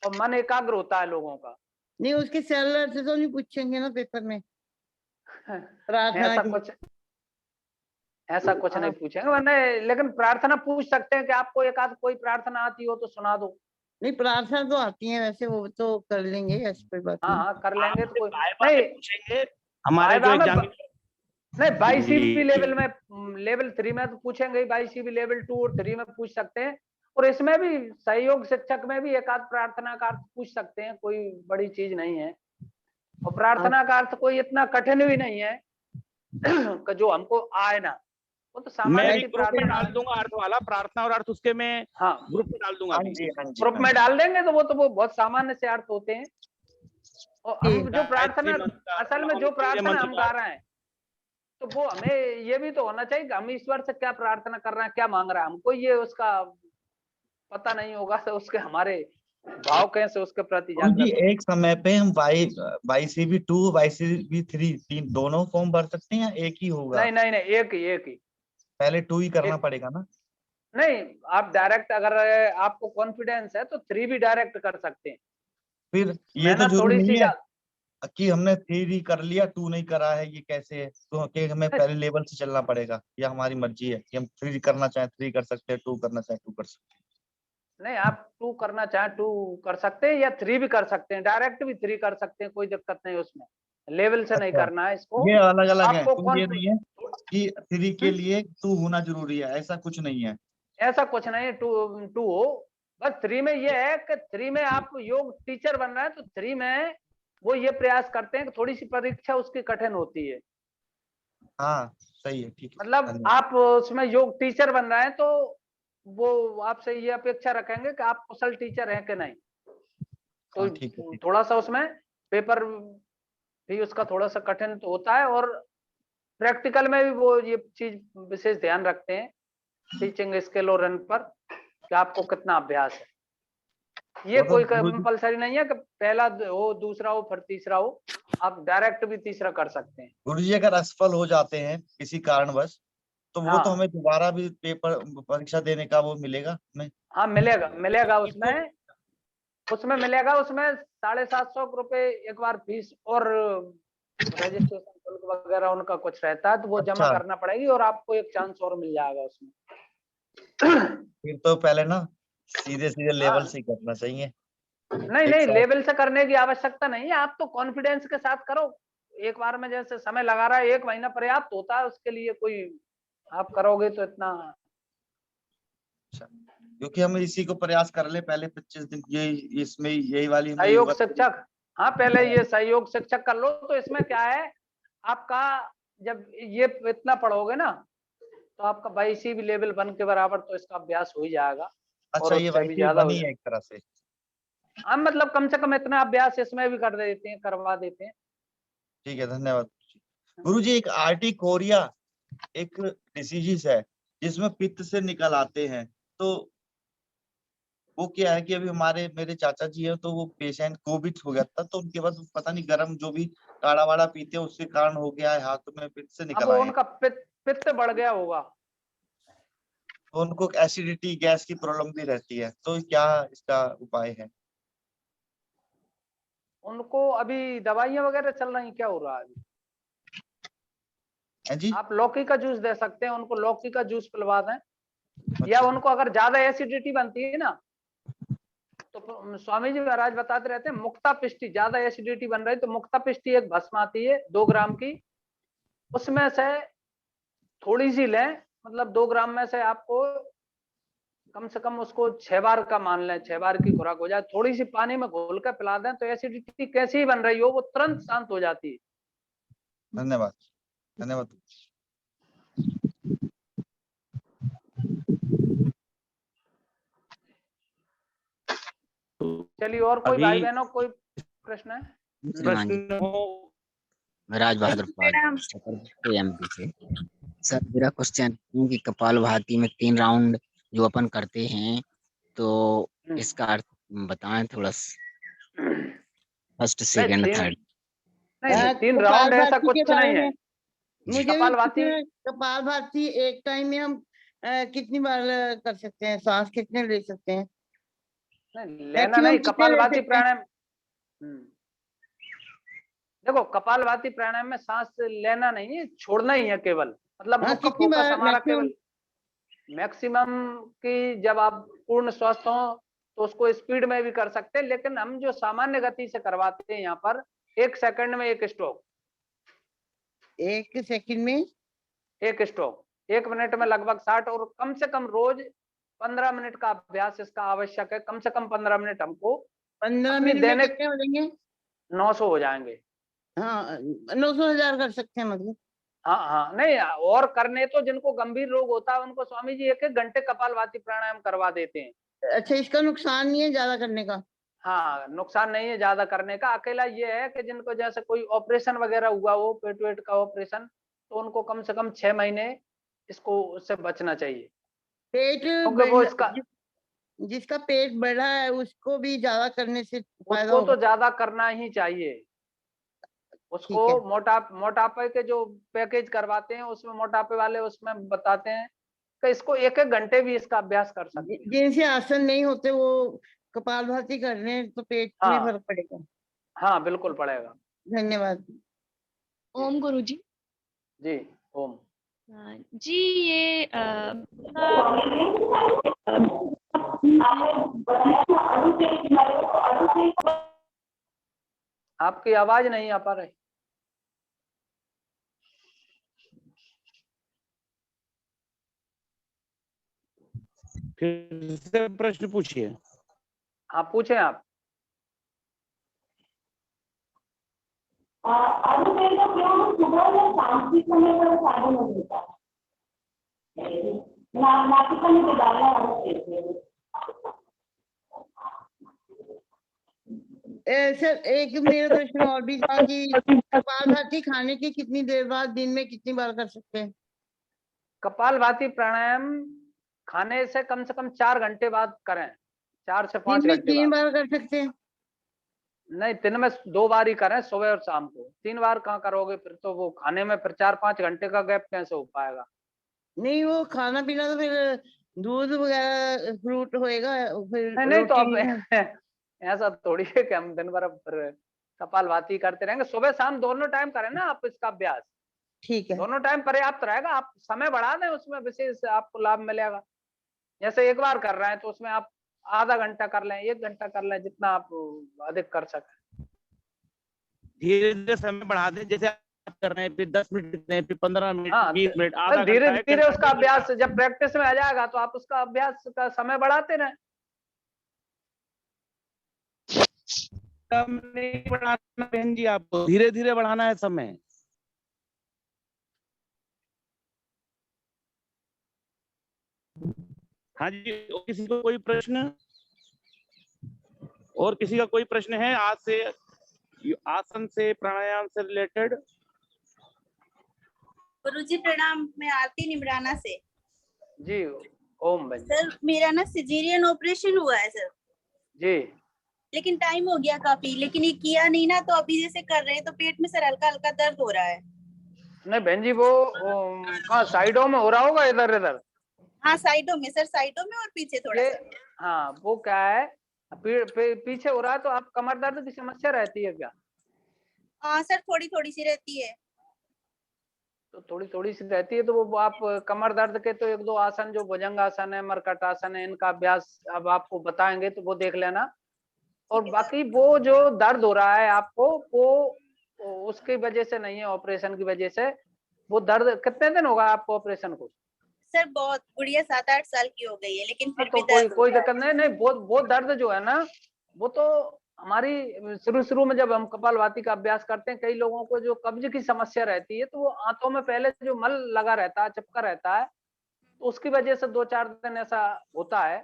Speaker 4: और मन एकाग्र होता है लोगों का।
Speaker 12: नहीं, उसके सरल अर्थ तो नहीं पूछेंगे ना पेपर में, प्रार्थना
Speaker 4: ऐसा
Speaker 12: की?
Speaker 4: कुछ नहीं
Speaker 12: आप
Speaker 4: पूछेंगे मैंने, लेकिन प्रार्थना पूछ सकते हैं कि आपको एक आध कोई प्रार्थना आती हो तो सुना दो।
Speaker 12: नहीं, प्रार्थना तो आती है वैसे, वो तो कर लेंगे, ऐसी कोई बात
Speaker 4: हाँ
Speaker 12: नहीं।
Speaker 4: हाँ, कर लेंगे तो कोई
Speaker 7: वाइवा
Speaker 4: नहीं।
Speaker 7: में पूछेंगे हमारे जो
Speaker 4: वाइवा में
Speaker 7: एग्जाम।
Speaker 4: नहीं, 22 लेवल में, लेवल 3 में तो पूछेंगे, 22 लेवल 2 और 3 में पूछ सकते हैं। और इसमें भी सहयोग शिक्षक में भी एक आध प्रार्थना का अर्थ पूछ सकते हैं, कोई बड़ी चीज नहीं है। और प्रार्थना का अर्थ कोई इतना कठिन भी नहीं है कि जो हमको आए ना, वो तो
Speaker 7: मैं
Speaker 4: सामान्य
Speaker 7: भी
Speaker 4: सी
Speaker 7: ग्रुप में
Speaker 4: प्रार्थना।
Speaker 7: डाल दूंगा अर्थ वाला, प्रार्थना और अर्थ उसके में
Speaker 4: हाँ,
Speaker 7: ग्रुप में डाल दूंगा अभी।
Speaker 4: ग्रुप में डाल देंगे तो वो बहुत सामान्य से अर्थ होते हैं। और हम जो प्रार्थना, असल में जो प्रार्थना हम गा रहे हैं, तो वो हमें ये भी तो होना चाहिए कि हम ईश्वर से क्या प्रार्थना कर रहे हैं, क्या मांग रहे हैं। हमको ये उसका पता नहीं होगा तो उसके हमारे भाव कैसे उसके प्रति
Speaker 8: जी,
Speaker 12: जी,
Speaker 4: जागृत।
Speaker 8: एक समय पे हम YCB2 YCB3 तीन दोनों फॉर्म भर सकते हैं या एक ही होगा?
Speaker 4: नहीं नहीं नहीं, एक ही
Speaker 8: पहले 2 ही करना
Speaker 4: एक,
Speaker 8: पड़ेगा ना?
Speaker 4: नहीं, आप डायरेक्ट, अगर आपको कॉन्फिडेंस है तो 3 भी डायरेक्ट कर सकते हैं।
Speaker 8: फिर ये तो
Speaker 4: मेहनत
Speaker 8: जरूरी
Speaker 4: थोड़ी
Speaker 8: नहीं
Speaker 4: सी
Speaker 8: है, कि हमने 3 कर लिया 2 नहीं करा है, ये कैसे है? तो कि हमें पहले लेवल से चलना पड़ेगा या हमारी मर्जी है कि हम 3 करना चाहें 3 कर सकते हैं, 2 करना चाहें 2 कर सकते हैं?
Speaker 4: नहीं, आप 2 करना चाहें 2 कर सकते हैं या 3 भी कर सकते हैं, डायरेक्ट भी 3 कर सकते हैं, कोई दिक्कत नहीं उसमें। लेवल से नहीं
Speaker 8: अच्छा,
Speaker 4: करना है इसको।
Speaker 8: ये अलग अलग है,
Speaker 4: आपको
Speaker 8: तो
Speaker 4: कौन
Speaker 8: ये नहीं है कि 3 के लिए 2 होना जरूरी है, ऐसा कुछ नहीं है।
Speaker 4: ऐसा कुछ नहीं है 2 हो, बस 3 में ये है कि 3 में आप योग टीचर बन रहे हैं तो 3 में वो ये प्रयास करते हैं कि थोड़ी सी परीक्षा उसकी कठिन होती है।
Speaker 8: हाँ सही है, ठीक है,
Speaker 4: मतलब
Speaker 8: धन्यवाद।
Speaker 4: आप उसमें योग टीचर बन रहे हैं तो वो आपसे ये अपेक्षा रखेंगे कि आप कुशल टीचर हैं कि नहीं। तो
Speaker 8: हाँ, ठीक है, ठीक
Speaker 4: थोड़ा सा उसमें पेपर भी उसका थोड़ा सा कठिन तो होता है, और प्रैक्टिकल में भी वो ये चीज विशेष ध्यान रखते हैं टीचिंग स्किल और रन पर कि आपको कितना अभ्यास है। ये
Speaker 8: वो तो
Speaker 4: कोई
Speaker 8: गुरुजी,
Speaker 4: कंपलसरी नहीं है कि पहला हो दूसरा हो फिर तीसरा हो, आप डायरेक्ट भी तीसरा कर सकते हैं।
Speaker 8: गुरुजी अगर असफल हो जाते हैं किसी कारणवश, तो वो तो
Speaker 4: हाँ
Speaker 8: हमें दोबारा भी पेपर परीक्षा देने का वो मिलेगा हमें?
Speaker 4: हाँ, मिलेगा मिलेगा उसमें उसमें मिलेगा, उसमें 750 रुपए एक बार फीस और रजिस्ट्रेशन शुल्क वगैरह उनका कुछ रहता है, तो वो जमा
Speaker 8: अच्छा,
Speaker 4: करना पड़ेगी और आपको एक चांस और मिल जाएगा उसमें।
Speaker 8: फिर तो पहले ना सीधे सीधे लेवल
Speaker 4: हाँ,
Speaker 8: से ही करना चाहिए।
Speaker 4: नहीं
Speaker 8: एक
Speaker 4: नहीं,
Speaker 8: साथ
Speaker 4: लेवल से करने की आवश्यकता नहीं है, आप तो कॉन्फिडेंस के साथ करो। एक बार में जैसे समय लगा रहा है 1 महीना पर्याप्त होता है उसके लिए, कोई आप करोगे तो इतना।
Speaker 8: अच्छा, क्योंकि हम इसी को प्रयास कर ले पहले 25 दिन, ये इसमें यही वाली हमें
Speaker 4: सहयोग
Speaker 8: योगा।
Speaker 4: शिक्षक, हाँ पहले ये सहयोग शिक्षक कर लो, तो इसमें क्या है आपका, जब ये इतना पढ़ोगे ना तो आपका 22 भी लेवल 1 के बराबर तो इसका अभ्यास हो ही जाएगा, और
Speaker 8: अच्छा, ये
Speaker 4: उससे भी
Speaker 8: वैसे
Speaker 4: ज्यादा हो
Speaker 8: बनी है
Speaker 4: जाएगा।
Speaker 8: एक तरह से।
Speaker 4: हाँ मतलब कम से कम इतना अभ्यास इसमें भी कर देते हैं, करवा देते हैं।
Speaker 8: ठीक है, धन्यवाद गुरुजी। एक आर्टी कोरिया एक डिसीज है जिसमें पित्त से निकल आते हैं, तो वो क्या है कि अभी हमारे मेरे चाचा जी है, तो वो पेशेंट कोविड हो गया था, तो उनके बाद पता नहीं गर्म जो भी काढ़ा वाड़ा पीते हैं उसके कारण हो गया है, हाथ में पित्त से
Speaker 4: अब
Speaker 8: निकल आए हैं।
Speaker 4: उनका पित्त बढ़ गया होगा।
Speaker 8: तो उनको एसिडिटी गैस की प्रॉब्लम भी रहती है, तो क्या इसका उपाय है?
Speaker 4: उनको अभी दवाइयां वगैरह चल रही, क्या हो रहा है अभी?
Speaker 8: है जी?
Speaker 4: आप लौकी का जूस दे सकते हैं उनको, लौकी का जूस पिलवा दें। या
Speaker 8: अच्छा,
Speaker 4: उनको अगर ज्यादा एसिडिटी बनती है ना, तो स्वामी जी महाराज बताते रहते हैं मुक्ता पिष्टी, ज्यादा एसिडिटी बन रही तो मुक्ता पिष्टी एक भस्म आती है 2 ग्राम की, उसमें से थोड़ी सी लें, मतलब 2 ग्राम में से आपको कम से कम उसको 6 बार का मान लें, 6 बार की खुराक हो जाए, थोड़ी सी पानी में घोल कर पिला दें, तो एसिडिटी कैसी ही बन रही हो वो तुरंत शांत हो जाती है।
Speaker 8: धन्यवाद धन्यवाद।
Speaker 4: चलिए, और कोई
Speaker 7: अभी
Speaker 4: भाई बहनों कोई प्रश्न है?
Speaker 13: राज बहादुर पाल एमपी से। सर मेरा क्वेश्चन कि कपालभाति में 3 राउंड जो अपन करते हैं, तो इसका अर्थ बताएं थोड़ा, फर्स्ट सेकंड थर्ड।
Speaker 4: नहीं 3 राउंड ऐसा कुछ नहीं है।
Speaker 12: मुझे कपालभाति एक टाइम में हम कितनी बार कर सकते हैं, सांस कितने ले सकते हैं?
Speaker 4: लेना नहीं, कपालभाति प्राणायाम, देखो कपालभाति प्राणायाम में सांस लेना नहीं है, छोड़ना ही है केवल, मतलब मुख्य फोकस हमारा केवल मैक्सिमम की, जब आप पूर्ण स्वस्थ हो तो उसको स्पीड में भी कर सकते हैं, लेकिन हम जो सामान्य गति से करवाते हैं यहाँ पर 1 सेकंड में 1 स्ट्रोक,
Speaker 12: 1 सेकंड में
Speaker 4: 1 स्ट्रोक, 1 मिनट में लगभग 60, और कम से कम रोज 15 मिनट का अभ्यास इसका आवश्यक है, कम से कम 15 मिनट हमको
Speaker 12: 15 मिनट में कितने हो जाएंगे?
Speaker 4: 900 हो जाएंगे।
Speaker 12: हाँ 900,000 कर सकते हैं मतलब।
Speaker 4: हाँ नहीं, और करने तो जिनको गंभीर रोग होता है उनको स्वामी जी 1-1 घंटे कपालभाति प्राणायाम करवा देते हैं।
Speaker 12: अच्छा, इसका नुकसान नहीं है ज्यादा करने का?
Speaker 4: हाँ, नुकसान नहीं है ज्यादा करने का, अकेला ये है कि जिनको जैसे कोई ऑपरेशन वगैरह हुआ हो, पेट वेट का ऑपरेशन, तो उनको कम से कम 6 महीने इसको उससे बचना चाहिए।
Speaker 12: पेट
Speaker 4: वो इसका
Speaker 12: जिसका पेट बढ़ा है उसको भी ज्यादा करने से फायदा
Speaker 4: उसको
Speaker 12: होगा?
Speaker 4: तो ज्यादा करना ही चाहिए। उसको मोटापे के जो पैकेज करवाते हैं उसमें मोटापे वाले उसमें बताते हैं कि इसको 1-1 घंटे भी इसका अभ्यास कर सकते हैं।
Speaker 12: जिनसे आसन नहीं होते वो कपालभाति कर रहे हैं तो पेट में फर्क पड़ेगा?
Speaker 4: हाँ बिल्कुल पड़ेगा।
Speaker 12: धन्यवाद।
Speaker 14: ओम गुरुजी।
Speaker 4: जी ओम।
Speaker 14: जी ये
Speaker 4: आपकी आवाज नहीं आ पा रही।
Speaker 7: फिर से प्रश्न पूछिए।
Speaker 4: हाँ पूछें आप।
Speaker 12: सर एक मेरा प्रश्न और भी था कि कपालभाति खाने की कितनी देर बाद दिन में कितनी बार कर सकते हैं?
Speaker 4: कपालभाति प्राणायाम खाने से कम 4 घंटे बाद करें, 4 से 5
Speaker 12: दिन में
Speaker 4: घंटे
Speaker 12: 3
Speaker 4: बाद।
Speaker 12: बार कर सकते हैं?
Speaker 4: नहीं, दिन में 2 बार ही करें, सुबह और शाम को। 3 बार कहाँ करोगे? फिर तो वो खाने में फिर 4-5 घंटे का गैप कैसे हो पाएगा?
Speaker 12: नहीं वो खाना पीना तो फिर दूध वगैरह फ्रूट होएगा, फिर
Speaker 4: नहीं तो
Speaker 12: रोटी
Speaker 4: अब ऐसा थोड़ी है कि हम दिन भर फिर कपालभाति करते रहेंगे। सुबह शाम दोनों टाइम करें ना आप इसका अभ्यास।
Speaker 12: ठीक है।
Speaker 4: दोनों टाइम पर्याप्त रहेगा। आप समय बढ़ा दें, उसमें विशेष आपको लाभ मिलेगा। जैसे एक बार कर रहे हैं तो उसमें आप आधा घंटा कर लें, 1 घंटा कर लें, जितना आप अधिक कर सकें।
Speaker 7: धीरे धीरे समय बढ़ा दें, जैसे आप कर रहे हैं, फिर 10 मिनट करते हैं, फिर 15 मिनट,
Speaker 4: हाँ,
Speaker 7: 20 मिनट, आधा
Speaker 4: धीरे
Speaker 7: घंटा, 1
Speaker 4: धीरे
Speaker 7: घंटा,
Speaker 4: उसका अभ्यास जब प्रैक्टिस में आ जाएगा तो आप उसका अभ्यास का समय बढ़ाते रहें।
Speaker 7: कम नहीं बढ़ाना बहन जी, आपको धीरे धीरे बढ़ाना है समय। हाँ जी, और किसी को कोई प्रश्न? और किसी का कोई प्रश्न है आज से आसन से, प्राणायाम से रिलेटेड?
Speaker 15: गुरुजी प्रणाम, मैं आरती निमराना से।
Speaker 4: जी ओम बहन।
Speaker 15: सर मेरा ना सिजेरियन ऑपरेशन हुआ है सर। जी। लेकिन टाइम हो गया काफी, लेकिन ये किया नहीं ना, तो अभी जैसे कर रहे हैं तो पेट में सर हल्का हल्का दर्द हो रहा है।
Speaker 4: नहीं बहन जी, वो कहाँ साइडों में हो रहा होगा, इधर इधर?
Speaker 15: हाँ साइडों में सर, साइडों में और पीछे थोड़ा सा।
Speaker 4: हाँ वो क्या है, पीछे हो रहा है तो आप कमर दर्द की समस्या रहती है क्या?
Speaker 15: हाँ सर थोड़ी थोड़ी सी रहती है।
Speaker 4: तो थोड़ी थोड़ी सी रहती है तो वो आप कमर दर्द के तो 1-2 आसन, जो भुजंग आसन है, मरकट आसन है, इनका अभ्यास अब आपको बताएंगे तो वो देख लेना। और बाकी वो जो दर्द हो रहा है आपको, वो उसकी वजह से नहीं है, ऑपरेशन की वजह से। वो दर्द कितने दिन होगा आपको ऑपरेशन को?
Speaker 15: सर बहुत, गुड़िया 7-8 साल की हो गई है, लेकिन फिर भी
Speaker 4: तो
Speaker 15: दर्द
Speaker 4: कोई दिक्कत नहीं। वो दर्द जो है ना, वो तो हमारी शुरू में जब हम कपालभाति का अभ्यास करते हैं, कई लोगों को जो कब्ज की समस्या रहती है, तो वो आंतों में पहले जो मल लगा रहता है, चिपका रहता है, तो उसकी वजह से 2-4 दिन ऐसा होता है।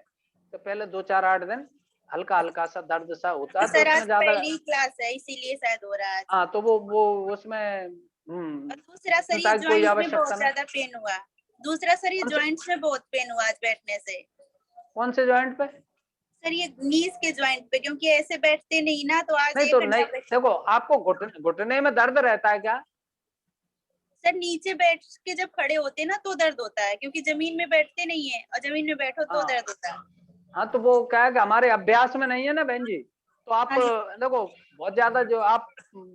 Speaker 4: तो पहले 2-4-8 दिन हल्का हल्का सा दर्द सा होता है।
Speaker 15: सर आज पहली क्लास है इसीलिए शायद हो रहा है।
Speaker 4: हाँ तो वो उसमें
Speaker 15: दूसरा सर ये
Speaker 4: कोई
Speaker 15: जॉइंट्स में
Speaker 4: आवश्यकता
Speaker 15: बहुत ज्यादा पेन हुआ। दूसरा सर ये जॉइंट्स में बहुत पेन हुआ आज बैठने से।
Speaker 4: कौन से जॉइंट पे?
Speaker 15: सर ये नीज के जॉइंट पे, क्योंकि ऐसे बैठते नहीं ना, तो आज
Speaker 4: नहीं तो नहीं, देखो आपको घुटने में दर्द रहता है क्या?
Speaker 15: सर नीचे बैठ के जब खड़े होते हैं ना तो दर्द होता है, क्योंकि जमीन में बैठते नहीं है, और जमीन में बैठो तो दर्द होता है।
Speaker 4: हाँ तो वो क्या है कि हमारे अभ्यास में नहीं है ना बहन जी, तो आप देखो बहुत ज्यादा जो आप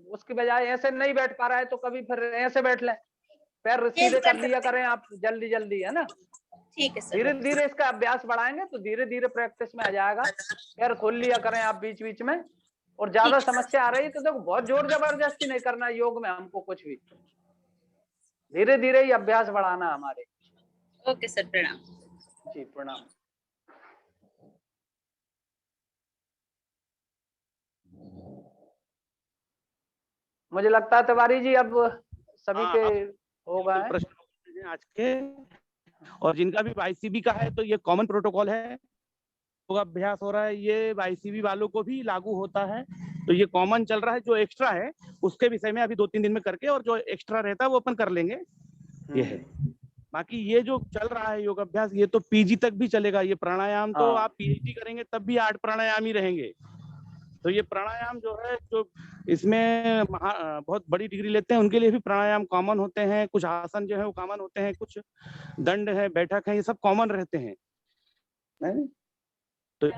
Speaker 4: उसकी बजाय ऐसे नहीं बैठ पा रहा है तो कभी फिर ऐसे बैठ लें, पैर सीधे कर लिया करें आप जल्दी जल्दी, है ना?
Speaker 15: ठीक है सर।
Speaker 4: धीरे धीरे इसका अभ्यास बढ़ाएंगे तो धीरे धीरे प्रैक्टिस में आ जाएगा। पैर खोल लिया करें आप बीच बीच में। और ज्यादा समस्या आ रही है तो देखो बहुत जोर जबरदस्ती नहीं करना योग में हमको, कुछ भी धीरे धीरे ही अभ्यास बढ़ाना हमारे।
Speaker 15: ओके सर, प्रणाम।
Speaker 4: जी प्रणाम। मुझे लगता है तिवारी जी अब सभी के हो गए
Speaker 7: प्रश्न आज के, और जिनका भी ICB का है तो ये कॉमन प्रोटोकॉल है, तो अभ्यास हो रहा है, ये ICB वालों को भी लागू होता है। तो ये कॉमन चल रहा है, जो एक्स्ट्रा है उसके विषय में अभी 2-3 दिन में करके, और जो एक्स्ट्रा रहता है वो अपन कर लेंगे। ये है। बाकी ये जो चल रहा है योग अभ्यास, ये तो PG तक भी चलेगा। ये प्राणायाम तो आप PhD करेंगे तब भी 8 प्राणायाम ही रहेंगे। तो ये प्राणायाम जो है, जो इसमें बहुत बड़ी डिग्री लेते हैं उनके लिए भी प्राणायाम कॉमन होते हैं। कुछ आसन जो है वो कॉमन होते हैं, कुछ दंड है, बैठक है, ये सब कॉमन रहते हैं। तो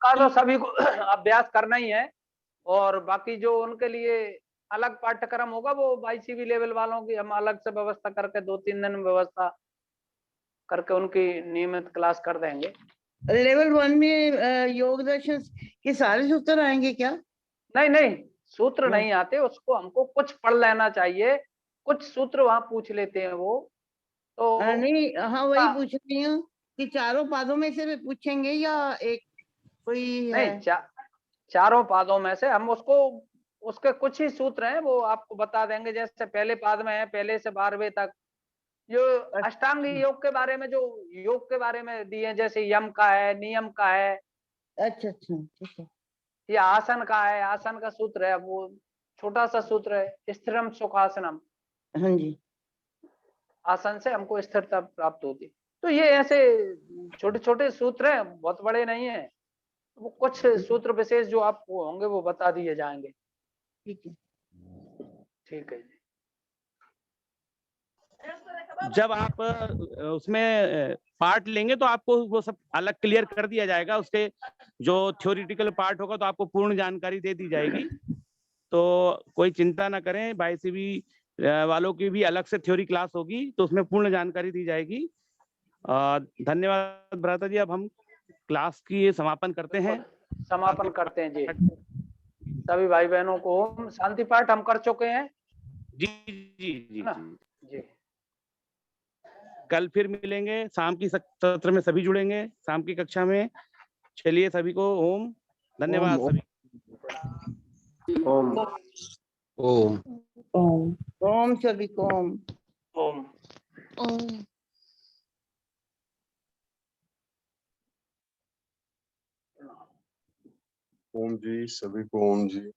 Speaker 4: का तो सभी को अभ्यास करना ही है, और बाकी जो उनके लिए अलग पाठ्यक्रम होगा वो वाईसीबी लेवल वालों की हम अलग से व्यवस्था करके 2-3 दिन में व्यवस्था करके उनकी नियमित क्लास कर देंगे।
Speaker 12: लेवल 1 में योग दर्शन के सारे सूत्र आएंगे क्या?
Speaker 4: नहीं नहीं, सूत्र नहीं आते, उसको हमको कुछ पढ़ लेना चाहिए, कुछ सूत्र वहां पूछ लेते हैं वो तो।
Speaker 12: नहीं, हाँ वही पूछ रही हूँ कि चारों पादों में से भी पूछेंगे या एक कोई है?
Speaker 4: नहीं, चारों पादों में से हम उसको, उसके कुछ ही सूत्र हैं वो आपको बता देंगे। जैसे पहले पाद में है, पहले से 12वें तक जो अष्टांग योग के बारे में, जो योग के बारे में दिए हैं, जैसे यम का है, नियम का है।
Speaker 12: अच्छा अच्छा, ठीक है।
Speaker 4: ये आसन का है, आसन का सूत्र है, वो छोटा सा सूत्र है, स्थिरम सुखासनम।
Speaker 12: हाँ जी।
Speaker 4: आसन से हमको स्थिरता प्राप्त होती। तो ये ऐसे छोटे छोटे सूत्र हैं, बहुत बड़े नहीं है। वो कुछ सूत्र विशेष जो आपको होंगे वो बता दिए जाएंगे।
Speaker 12: ठीक है,
Speaker 4: ठीक है जी।
Speaker 7: जब आप उसमें पार्ट लेंगे तो आपको वो सब अलग क्लियर कर दिया जाएगा। उसके जो थ्योरेटिकल पार्ट होगा तो आपको पूर्ण जानकारी दे दी जाएगी, तो कोई चिंता ना करें। वाईसीबी वालों की भी अलग से थ्योरी क्लास होगी, तो उसमें पूर्ण जानकारी दी जाएगी। धन्यवाद भ्राता जी। अब हम क्लास की समापन करते हैं।
Speaker 4: समापन करते हैं जी। सभी भाई बहनों को ओम शांति पाठ हम कर चुके हैं
Speaker 7: जी जी जी
Speaker 4: जी।
Speaker 7: कल फिर मिलेंगे शाम की सत्र में, सभी जुड़ेंगे शाम की कक्षा में। चलिए सभी को ओम, धन्यवाद सभी।
Speaker 11: ओम ओम
Speaker 12: ओम ओम सभी को ओम
Speaker 4: ओम
Speaker 14: ओम।
Speaker 16: ओम जी, सभी को ओम जी।